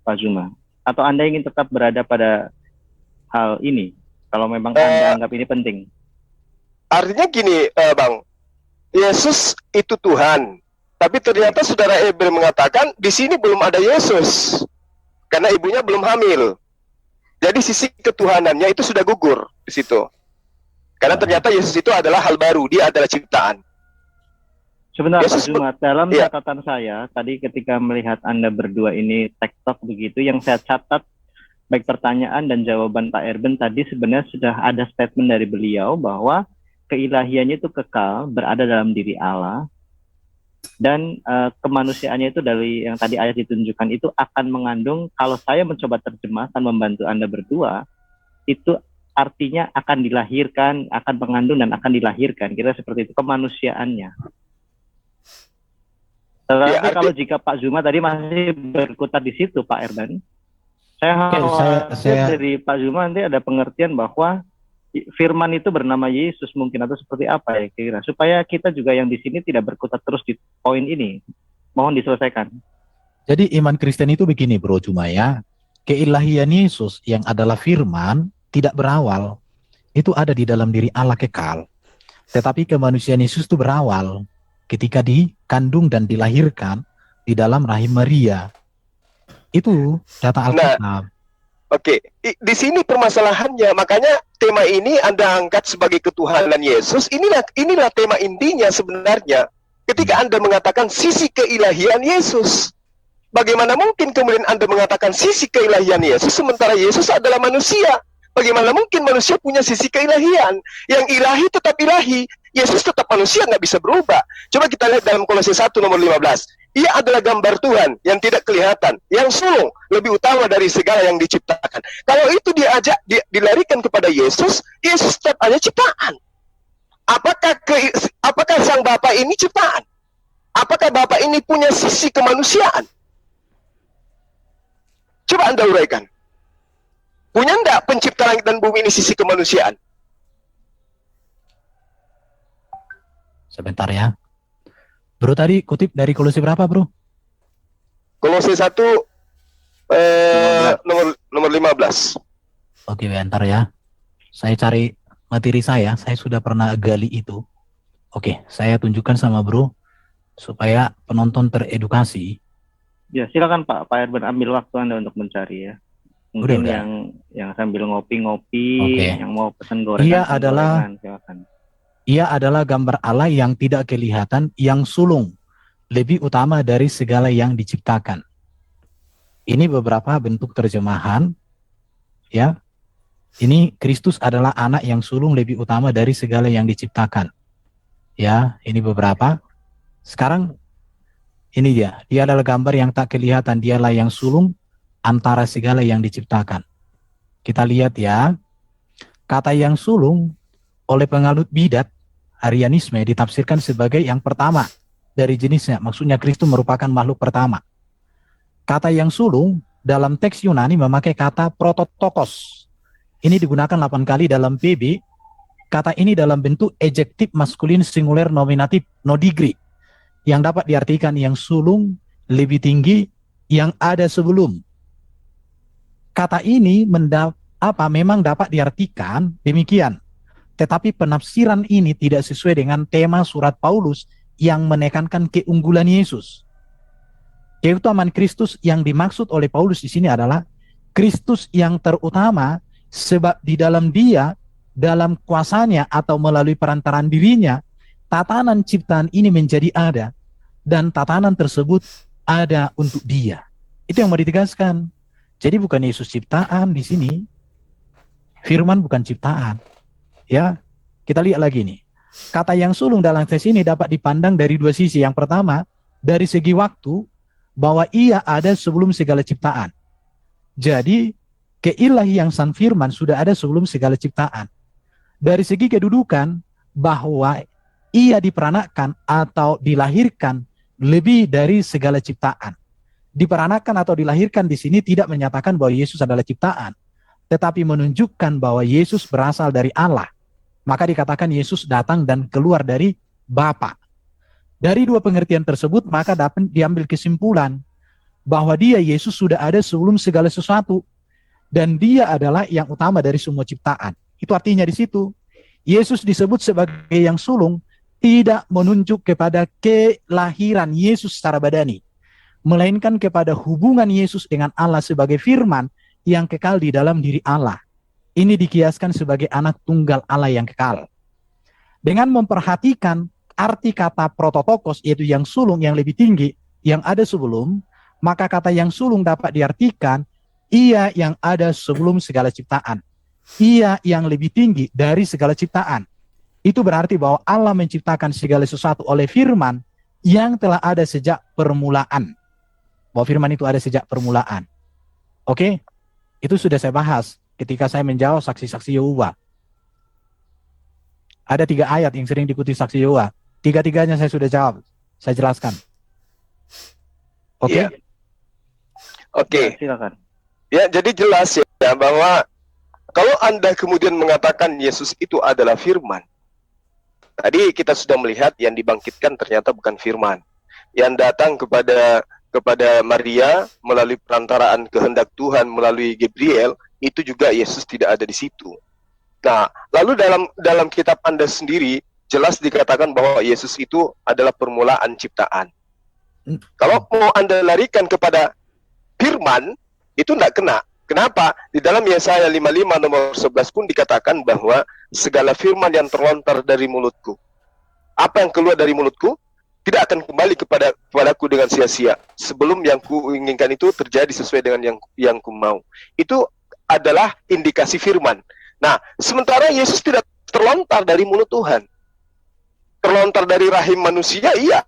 Pak Zuma. Atau Anda ingin tetap berada pada hal ini, kalau memang Anda anggap ini penting? Artinya gini, Bang. Yesus itu Tuhan. Tapi ternyata saudara Ebel mengatakan di sini belum ada Yesus. Karena ibunya belum hamil. Jadi sisi ketuhanannya itu sudah gugur di situ. Karena ternyata Yesus itu adalah hal baru, dia adalah ciptaan. Sebentar Pak Jumat, dalam catatan saya, tadi ketika melihat Anda berdua ini tektok begitu, yang saya catat, baik pertanyaan dan jawaban Pak Erben tadi sebenarnya sudah ada statement dari beliau bahwa keilahiannya itu kekal, berada dalam diri Allah, dan kemanusiaannya itu dari yang tadi ayat ditunjukkan itu akan mengandung. Kalau saya mencoba terjemahkan membantu Anda berdua, itu artinya akan dilahirkan, akan mengandung dan akan dilahirkan, kira seperti itu kemanusiaannya. Tetapi kalau jika Pak Zuma tadi masih berkutat di situ, Pak Erdan, saya dari Pak Zuma nanti ada pengertian bahwa firman itu bernama Yesus mungkin, atau seperti apa ya kira, supaya kita juga yang di sini tidak berkutat terus di poin ini. Mohon diselesaikan. Jadi iman Kristen itu begini, Bro Juma ya. Keilahian Yesus yang adalah firman tidak berawal, itu ada di dalam diri Allah kekal. Tetapi kemanusiaan Yesus itu berawal ketika dikandung dan dilahirkan di dalam rahim Maria. Itu data Alkitab. Oke, di sini permasalahannya, makanya tema ini Anda angkat sebagai ketuhanan Yesus. Inilah tema intinya sebenarnya. Ketika Anda mengatakan sisi keilahian Yesus, bagaimana mungkin kemudian Anda mengatakan sisi keilahian Yesus sementara Yesus adalah manusia? Bagaimana mungkin manusia punya sisi keilahian? Yang ilahi tetap ilahi, Yesus tetap manusia, nggak bisa berubah. Coba kita lihat dalam Kolose 1 nomor 15. Ia adalah gambar Tuhan yang tidak kelihatan, yang sulung, lebih utama dari segala yang diciptakan. Kalau itu dilarikan kepada Yesus, Yesus tetap hanya ciptaan. Apakah sang Bapa ini ciptaan? Apakah Bapa ini punya sisi kemanusiaan? Coba Anda uraikan. Punya enggak pencipta langit dan bumi ini sisi kemanusiaan? Sebentar ya. Bro tadi kutip dari Kolose berapa, Bro? Kolose 1 nomor 15. Oke, bentar ya. Saya cari materi saya sudah pernah gali itu. Oke, saya tunjukkan sama Bro supaya penonton teredukasi. Ya, silakan Pak Erben, ambil waktu Anda untuk mencari ya. Mungkin udah. Yang sambil ngopi-ngopi, yang mau pesan gorengan. Ia adalah gambar Allah yang tidak kelihatan, yang sulung, lebih utama dari segala yang diciptakan. Ini beberapa bentuk terjemahan, ya. Ini Kristus adalah anak yang sulung lebih utama dari segala yang diciptakan. Ya, ini beberapa. Sekarang Ini dia adalah gambar yang tak kelihatan, dialah yang sulung antara segala yang diciptakan. Kita lihat ya, kata yang sulung oleh penganut bidat Arianisme ditafsirkan sebagai yang pertama dari jenisnya, maksudnya Kristus merupakan makhluk pertama. Kata yang sulung dalam teks Yunani memakai kata prototokos. Ini digunakan 8 kali dalam PB. Kata ini dalam bentuk ejektif maskulin singular nominatif no degree, yang dapat diartikan yang sulung, lebih tinggi, yang ada sebelum. Kata ini memang dapat diartikan demikian. Tetapi penafsiran ini tidak sesuai dengan tema surat Paulus yang menekankan keunggulan Yesus. Keutamaan Kristus yang dimaksud oleh Paulus di sini adalah Kristus yang terutama, sebab di dalam Dia, dalam kuasanya atau melalui perantaraan dirinya, tatanan ciptaan ini menjadi ada, dan tatanan tersebut ada untuk Dia. Itu yang mau ditegaskan. Jadi bukan Yesus ciptaan di sini. Firman bukan ciptaan. Ya, kita lihat lagi nih. Kata yang sulung dalam teks ini dapat dipandang dari dua sisi. Yang pertama, dari segi waktu, bahwa Ia ada sebelum segala ciptaan. Jadi, keilahian Sang Firman sudah ada sebelum segala ciptaan. Dari segi kedudukan, bahwa Ia diperanakan atau dilahirkan lebih dari segala ciptaan. Diperanakan atau dilahirkan di sini tidak menyatakan bahwa Yesus adalah ciptaan, tetapi menunjukkan bahwa Yesus berasal dari Allah. Maka dikatakan Yesus datang dan keluar dari Bapa. Dari dua pengertian tersebut, maka dapat diambil kesimpulan bahwa Dia, Yesus, sudah ada sebelum segala sesuatu, dan Dia adalah yang utama dari semua ciptaan. Itu artinya di situ Yesus disebut sebagai yang sulung tidak menunjuk kepada kelahiran Yesus secara badani, melainkan kepada hubungan Yesus dengan Allah sebagai firman yang kekal di dalam diri Allah. Ini dikiaskan sebagai anak tunggal Allah yang kekal. Dengan memperhatikan arti kata prototokos, yaitu yang sulung, yang lebih tinggi, yang ada sebelum, maka kata yang sulung dapat diartikan Ia yang ada sebelum segala ciptaan. Ia yang lebih tinggi dari segala ciptaan. Itu berarti bahwa Allah menciptakan segala sesuatu oleh firman yang telah ada sejak permulaan. Bahwa firman itu ada sejak permulaan. Oke? Itu sudah saya bahas ketika saya menjawab saksi-saksi Yehova. Ada 3 ayat yang sering diikuti saksi Yehova. 3-tiganya saya sudah jawab. Saya jelaskan. Oke? Iya. Oke. Ya, silakan. Ya, jadi jelas ya bahwa kalau Anda kemudian mengatakan Yesus itu adalah firman. Tadi kita sudah melihat yang dibangkitkan ternyata bukan firman. Yang datang kepada Maria melalui perantaraan kehendak Tuhan melalui Gabriel, itu juga Yesus tidak ada di situ. Nah, lalu dalam kitab Anda sendiri jelas dikatakan bahwa Yesus itu adalah permulaan ciptaan. Kalau mau Anda larikan kepada firman, itu tidak kena. Kenapa? Di dalam Yesaya 55 nomor 11 pun dikatakan bahwa segala firman yang terlontar dari mulutku, apa yang keluar dari mulutku, tidak akan kembali kepadaku dengan sia-sia. Sebelum yang ku inginkan itu terjadi sesuai dengan yang ku mau. Itu adalah indikasi firman. Nah, sementara Yesus tidak terlontar dari mulut Tuhan. Terlontar dari rahim manusia, iya.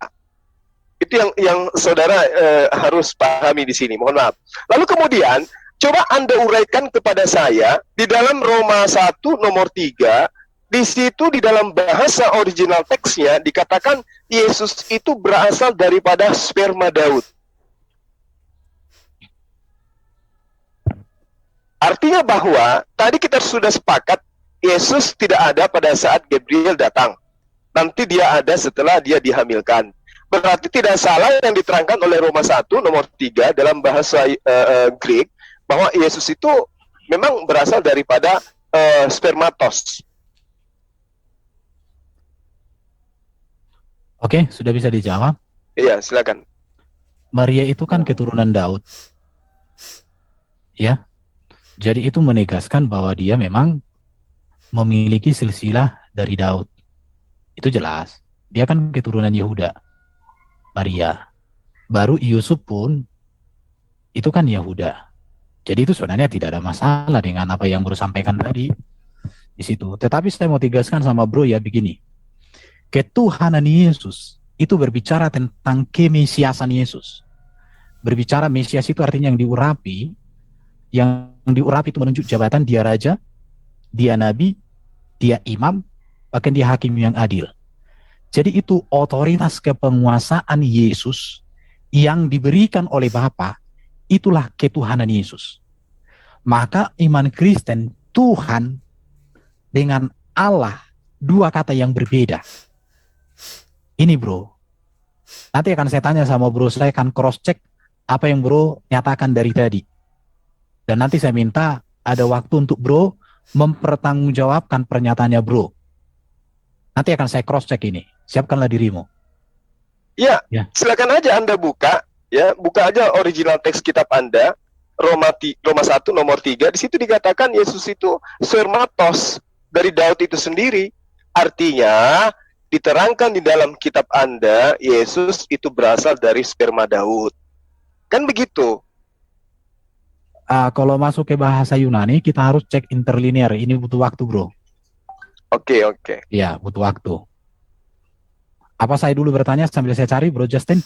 Itu yang saudara harus pahami di sini. Mohon maaf. Lalu kemudian, coba Anda uraikan kepada saya, di dalam Roma 1 nomor 3, di situ di dalam bahasa original teksnya dikatakan Yesus itu berasal daripada sperma Daud. Artinya bahwa tadi kita sudah sepakat Yesus tidak ada pada saat Gabriel datang. Nanti Dia ada setelah Dia dihamilkan. Berarti tidak salah yang diterangkan oleh Roma 1 nomor 3 dalam bahasa Greek bahwa Yesus itu memang berasal daripada spermatos. Oke, sudah bisa dijawab. Iya, silakan. Maria itu kan keturunan Daud. Ya. Jadi itu menegaskan bahwa dia memang memiliki silsilah dari Daud. Itu jelas. Dia kan keturunan Yehuda. Maria. Baru Yusuf pun itu kan Yehuda. Jadi itu sebenarnya tidak ada masalah dengan apa yang baru sampaikan tadi di situ. Tetapi saya mau tegaskan sama bro ya begini. Ketuhanan Yesus itu berbicara tentang kemesiasan Yesus. Berbicara Mesias itu artinya yang diurapi. Yang diurapi itu menunjuk jabatan dia raja, dia nabi, dia imam, bahkan dia hakim yang adil. Jadi itu otoritas kepenguasaan Yesus yang diberikan oleh Bapa, itulah ketuhanan Yesus. Maka iman Kristen, Tuhan dengan Allah, dua kata yang berbeda. Ini bro, nanti akan saya tanya sama bro, saya akan cross check apa yang bro nyatakan dari tadi. Dan nanti saya minta ada waktu untuk bro mempertanggungjawabkan pernyataannya bro. Nanti akan saya cross check ini. Siapkanlah dirimu. Ya, Ya. silakan aja Anda buka, ya, buka aja original teks kitab Anda, Roma 1 nomor 3, di situ dikatakan Yesus itu spermatos dari Daud itu sendiri. Artinya, diterangkan di dalam kitab Anda, Yesus itu berasal dari sperma Daud. Kan begitu. Kalau masuk ke bahasa Yunani, kita harus cek interlinear. Ini butuh waktu, bro. Oke. Ya, butuh waktu. Apa saya dulu bertanya sambil saya cari, bro Justin?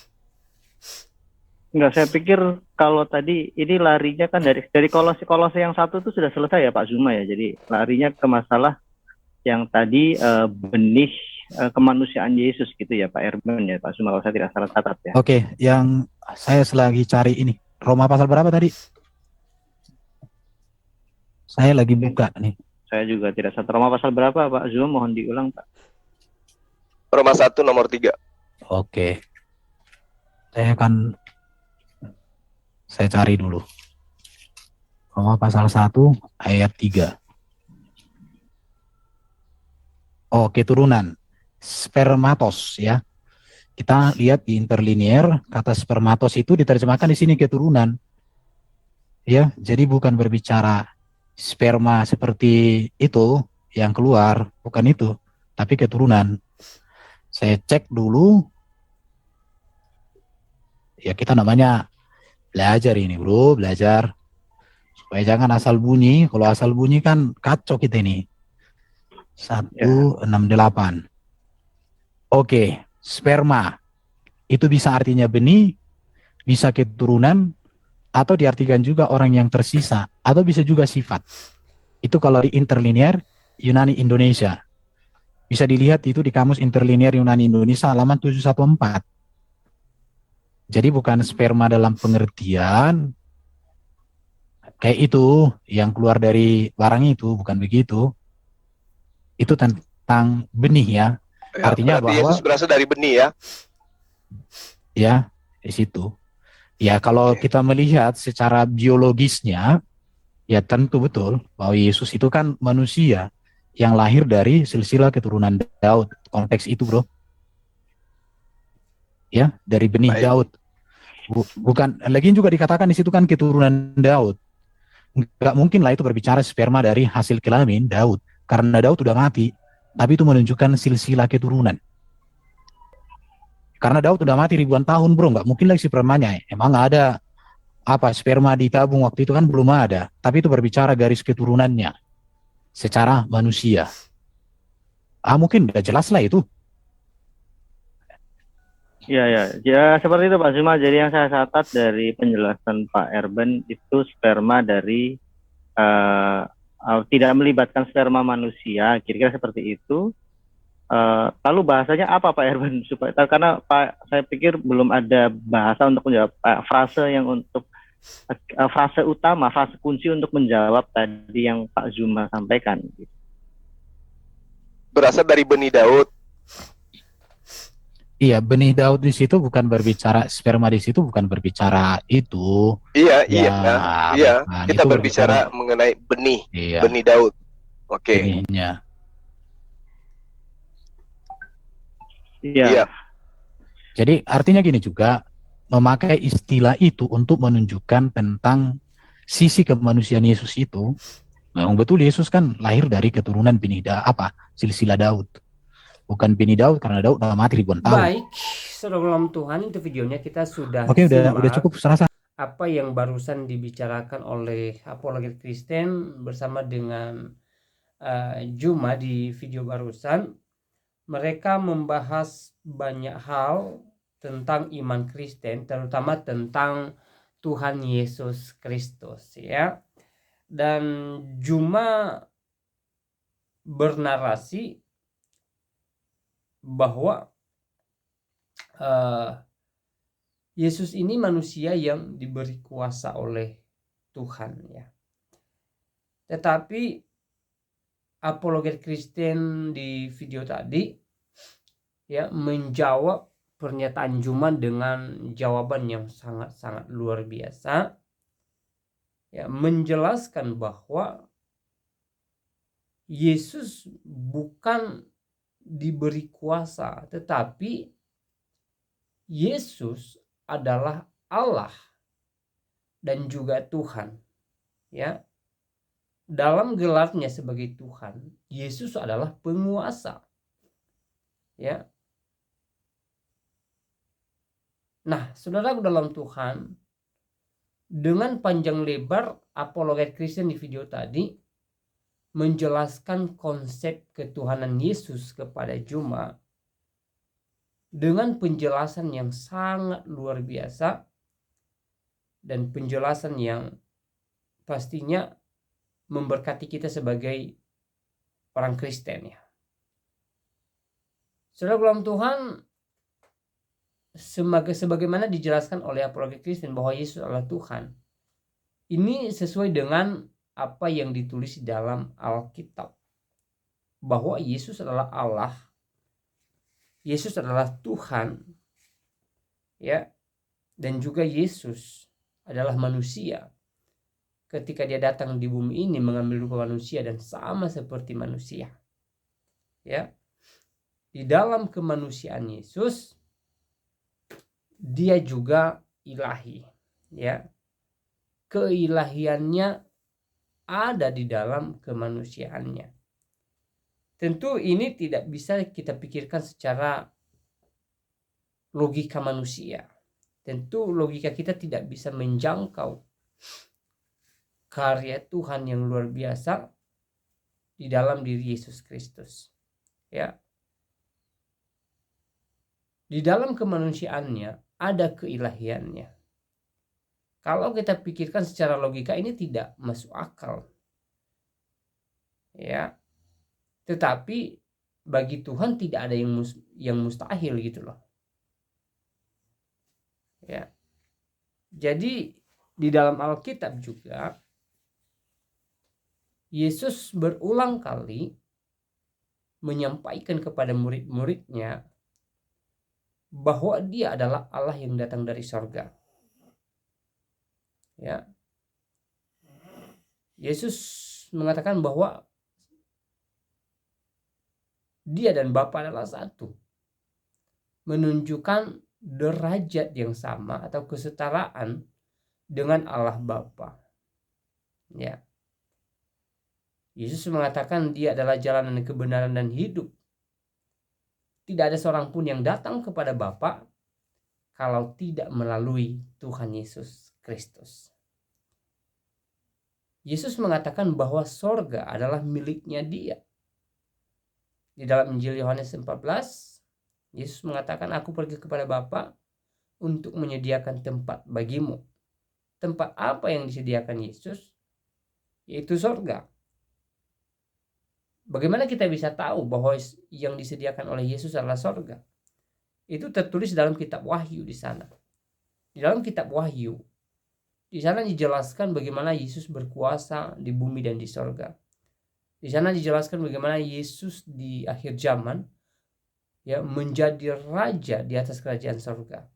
Enggak, saya pikir kalau tadi ini larinya kan dari kolose yang satu itu sudah selesai ya Pak Zuma ya. Jadi larinya ke masalah yang tadi benih kemanusiaan Yesus gitu ya Pak Erben ya Pak Zuma, kalau saya tidak salah catat ya. Oke, yang saya selagi cari ini. Roma pasal berapa tadi? Saya lagi buka nih. Saya juga tidak catat. Roma pasal berapa Pak Zuma, mohon diulang Pak. Roma 1 nomor 3. Oke. Saya cari dulu. Roma pasal 1 ayat 3. Oh, keturunan. Spermatos ya. Kita lihat di interlinear, kata spermatos itu diterjemahkan di sini keturunan. Ya, jadi bukan berbicara sperma seperti itu yang keluar, bukan itu, tapi keturunan. Saya cek dulu. Ya, kita namanya belajar ini, bro, belajar. Supaya jangan asal bunyi. Kalau asal bunyi kan kacau kita ini. 168. Oke, sperma. Itu bisa artinya benih, bisa keturunan, atau diartikan juga orang yang tersisa, atau bisa juga sifat. Itu kalau di interlinear Yunani Indonesia. Bisa dilihat itu di kamus interlinear Yunani Indonesia halaman 714. Jadi bukan sperma dalam pengertian kayak itu yang keluar dari barang itu, bukan begitu. Itu tentang benih ya. Artinya berarti bahwa Yesus berasal dari benih ya. Ya, di situ. Ya, kalau kita melihat secara biologisnya, ya tentu betul bahwa Yesus itu kan manusia yang lahir dari silsilah keturunan Daud. Konteks itu, bro. Ya, dari benih Baik. Daud. Bukan, lagi juga dikatakan di situ kan keturunan Daud. Enggak mungkin lah itu berbicara sperma dari hasil kelamin Daud. Karena Daud sudah mati, tapi itu menunjukkan silsilah keturunan. Karena Daud udah mati ribuan tahun, bro, nggak mungkin lagi spermanya. Emang nggak ada apa sperma ditabung waktu itu kan belum ada. Tapi itu berbicara garis keturunannya secara manusia. Mungkin udah jelas lah itu. Ya seperti itu Pak Zuma. Jadi yang saya catat dari penjelasan Pak Erben itu sperma dari tidak melibatkan sperma manusia, kira-kira seperti itu. Lalu bahasanya apa Pak Erben supaya karena Pak saya pikir belum ada bahasa untuk menjawab frase yang untuk frase utama, frase kunci untuk menjawab tadi yang Pak Zuma sampaikan. Berasal dari benih Daud. Iya, benih Daud di situ bukan berbicara sperma, di situ bukan berbicara itu. Iya. Bukan. Kita Itu berbicara mengenai benih, iya, benih Daud. Oke. benihnya. Iya. Jadi artinya gini juga, memakai istilah itu untuk menunjukkan tentang sisi kemanusiaan Yesus itu. Memang betul Yesus kan lahir dari keturunan benih silsilah Daud. Bukan benih Daud karena Daud udah mati ribuan tahun. Baik, saudara dalam Tuhan, itu videonya kita sudah Oke, udah simak cukup serasa. apa yang barusan dibicarakan oleh apologet Kristen bersama dengan Juma di video barusan. mereka membahas banyak hal tentang iman Kristen, terutama tentang Tuhan Yesus Kristus, ya. Dan Juma bernarasi bahwa Yesus ini manusia yang diberi kuasa oleh Tuhan, ya. Tetapi apologet Kristen di video tadi, ya, menjawab pernyataan Juma dengan jawaban yang sangat-sangat luar biasa, ya, menjelaskan bahwa Yesus bukan diberi kuasa, tetapi Yesus adalah Allah dan juga Tuhan, ya. Dalam gelarnya sebagai Tuhan, Yesus adalah penguasa, ya. Nah, saudara dalam Tuhan, dengan panjang lebar apologet Kristen di video tadi menjelaskan konsep ketuhanan Yesus kepada Juma dengan penjelasan yang sangat luar biasa dan penjelasan yang pastinya memberkati kita sebagai orang Kristen, ya. Saudara dalam Tuhan, sebagaimana dijelaskan oleh apologet Kristen bahwa Yesus adalah Tuhan, ini sesuai dengan apa yang ditulis di dalam Alkitab, bahwa Yesus adalah Allah, Yesus adalah Tuhan, ya, dan juga Yesus adalah manusia. Ketika dia datang di bumi ini mengambil rupa manusia dan sama seperti manusia, ya. Di dalam kemanusiaan Yesus, dia juga ilahi, ya. Keilahiannya ada di dalam kemanusiaannya. Tentu ini tidak bisa kita pikirkan secara logika manusia. Tentu logika kita tidak bisa menjangkau karya Tuhan yang luar biasa di dalam diri Yesus Kristus, ya. Di dalam kemanusiaannya ada keilahiannya. Kalau kita pikirkan secara logika ini tidak masuk akal, ya. Tetapi bagi Tuhan tidak ada yang mustahil gitu loh, ya. Jadi di dalam Alkitab juga Yesus berulang kali menyampaikan kepada murid-muridnya bahwa dia adalah Allah yang datang dari sorga, ya. Yesus mengatakan bahwa dia dan Bapa adalah satu, menunjukkan derajat yang sama atau kesetaraan dengan Allah Bapa, ya. Yesus mengatakan dia adalah jalan dan kebenaran dan hidup. Tidak ada seorang pun yang datang kepada Bapa kalau tidak melalui Tuhan Yesus Kristus. Yesus mengatakan bahwa sorga adalah miliknya dia. Di dalam Injil Yohanes 14, Yesus mengatakan, aku pergi kepada Bapa untuk menyediakan tempat bagimu. Tempat apa yang disediakan Yesus? Yaitu sorga. Bagaimana kita bisa tahu bahwa yang disediakan oleh Yesus adalah sorga? Itu tertulis dalam kitab Wahyu di sana. Di dalam kitab Wahyu, di sana dijelaskan bagaimana Yesus berkuasa di bumi dan di sorga. Di sana dijelaskan bagaimana Yesus di akhir zaman, ya, menjadi raja di atas kerajaan sorga,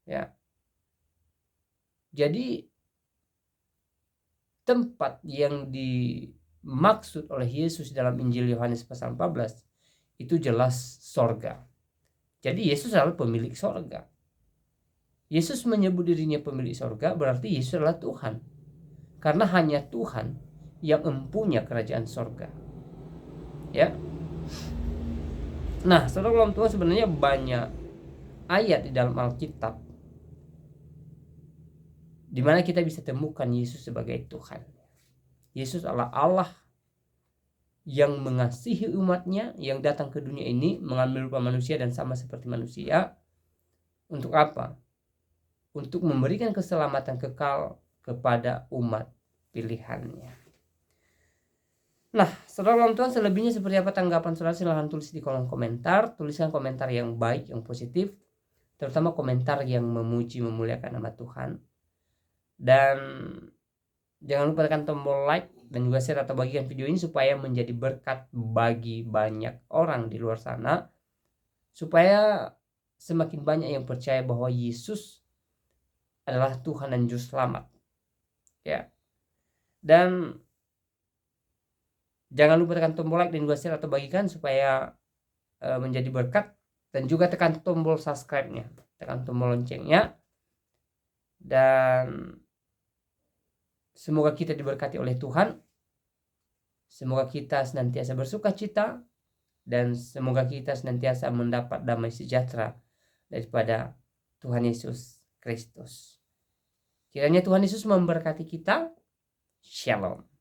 ya. Jadi tempat yang dimaksud oleh Yesus dalam Injil Yohanes pasal 14 itu jelas sorga. Jadi Yesus adalah pemilik sorga. Yesus menyebut dirinya pemilik sorga, berarti Yesus adalah Tuhan. Karena hanya Tuhan yang mempunyai kerajaan sorga, ya. Nah, saudara dalam Tuhan, sebenarnya banyak ayat di dalam Alkitab di mana kita bisa temukan Yesus sebagai Tuhan. Yesus adalah Allah yang mengasihi umatnya, yang datang ke dunia ini mengambil rupa manusia dan sama seperti manusia. Untuk apa? Untuk memberikan keselamatan kekal kepada umat pilihannya. Nah, saudara dalam Tuhan, selebihnya seperti apa tanggapan saudara? Silahkan tulis di kolom komentar. Tuliskan komentar yang baik, yang positif, terutama komentar yang memuji, memuliakan nama Tuhan. Dan jangan lupa tekan tombol like dan juga share atau bagikan video ini supaya menjadi berkat bagi banyak orang di luar sana, supaya semakin banyak yang percaya bahwa Yesus adalah Tuhan dan Juru Selamat. Ya. Dan jangan lupa tekan tombol like dan juga share atau bagikan supaya menjadi berkat, dan juga tekan tombol subscribe-nya, tekan tombol loncengnya. Dan semoga kita diberkati oleh Tuhan. Semoga kita senantiasa bersukacita, dan semoga kita senantiasa mendapat damai sejahtera daripada Tuhan Yesus Kristus. Kiranya Tuhan Yesus memberkati kita. Shalom.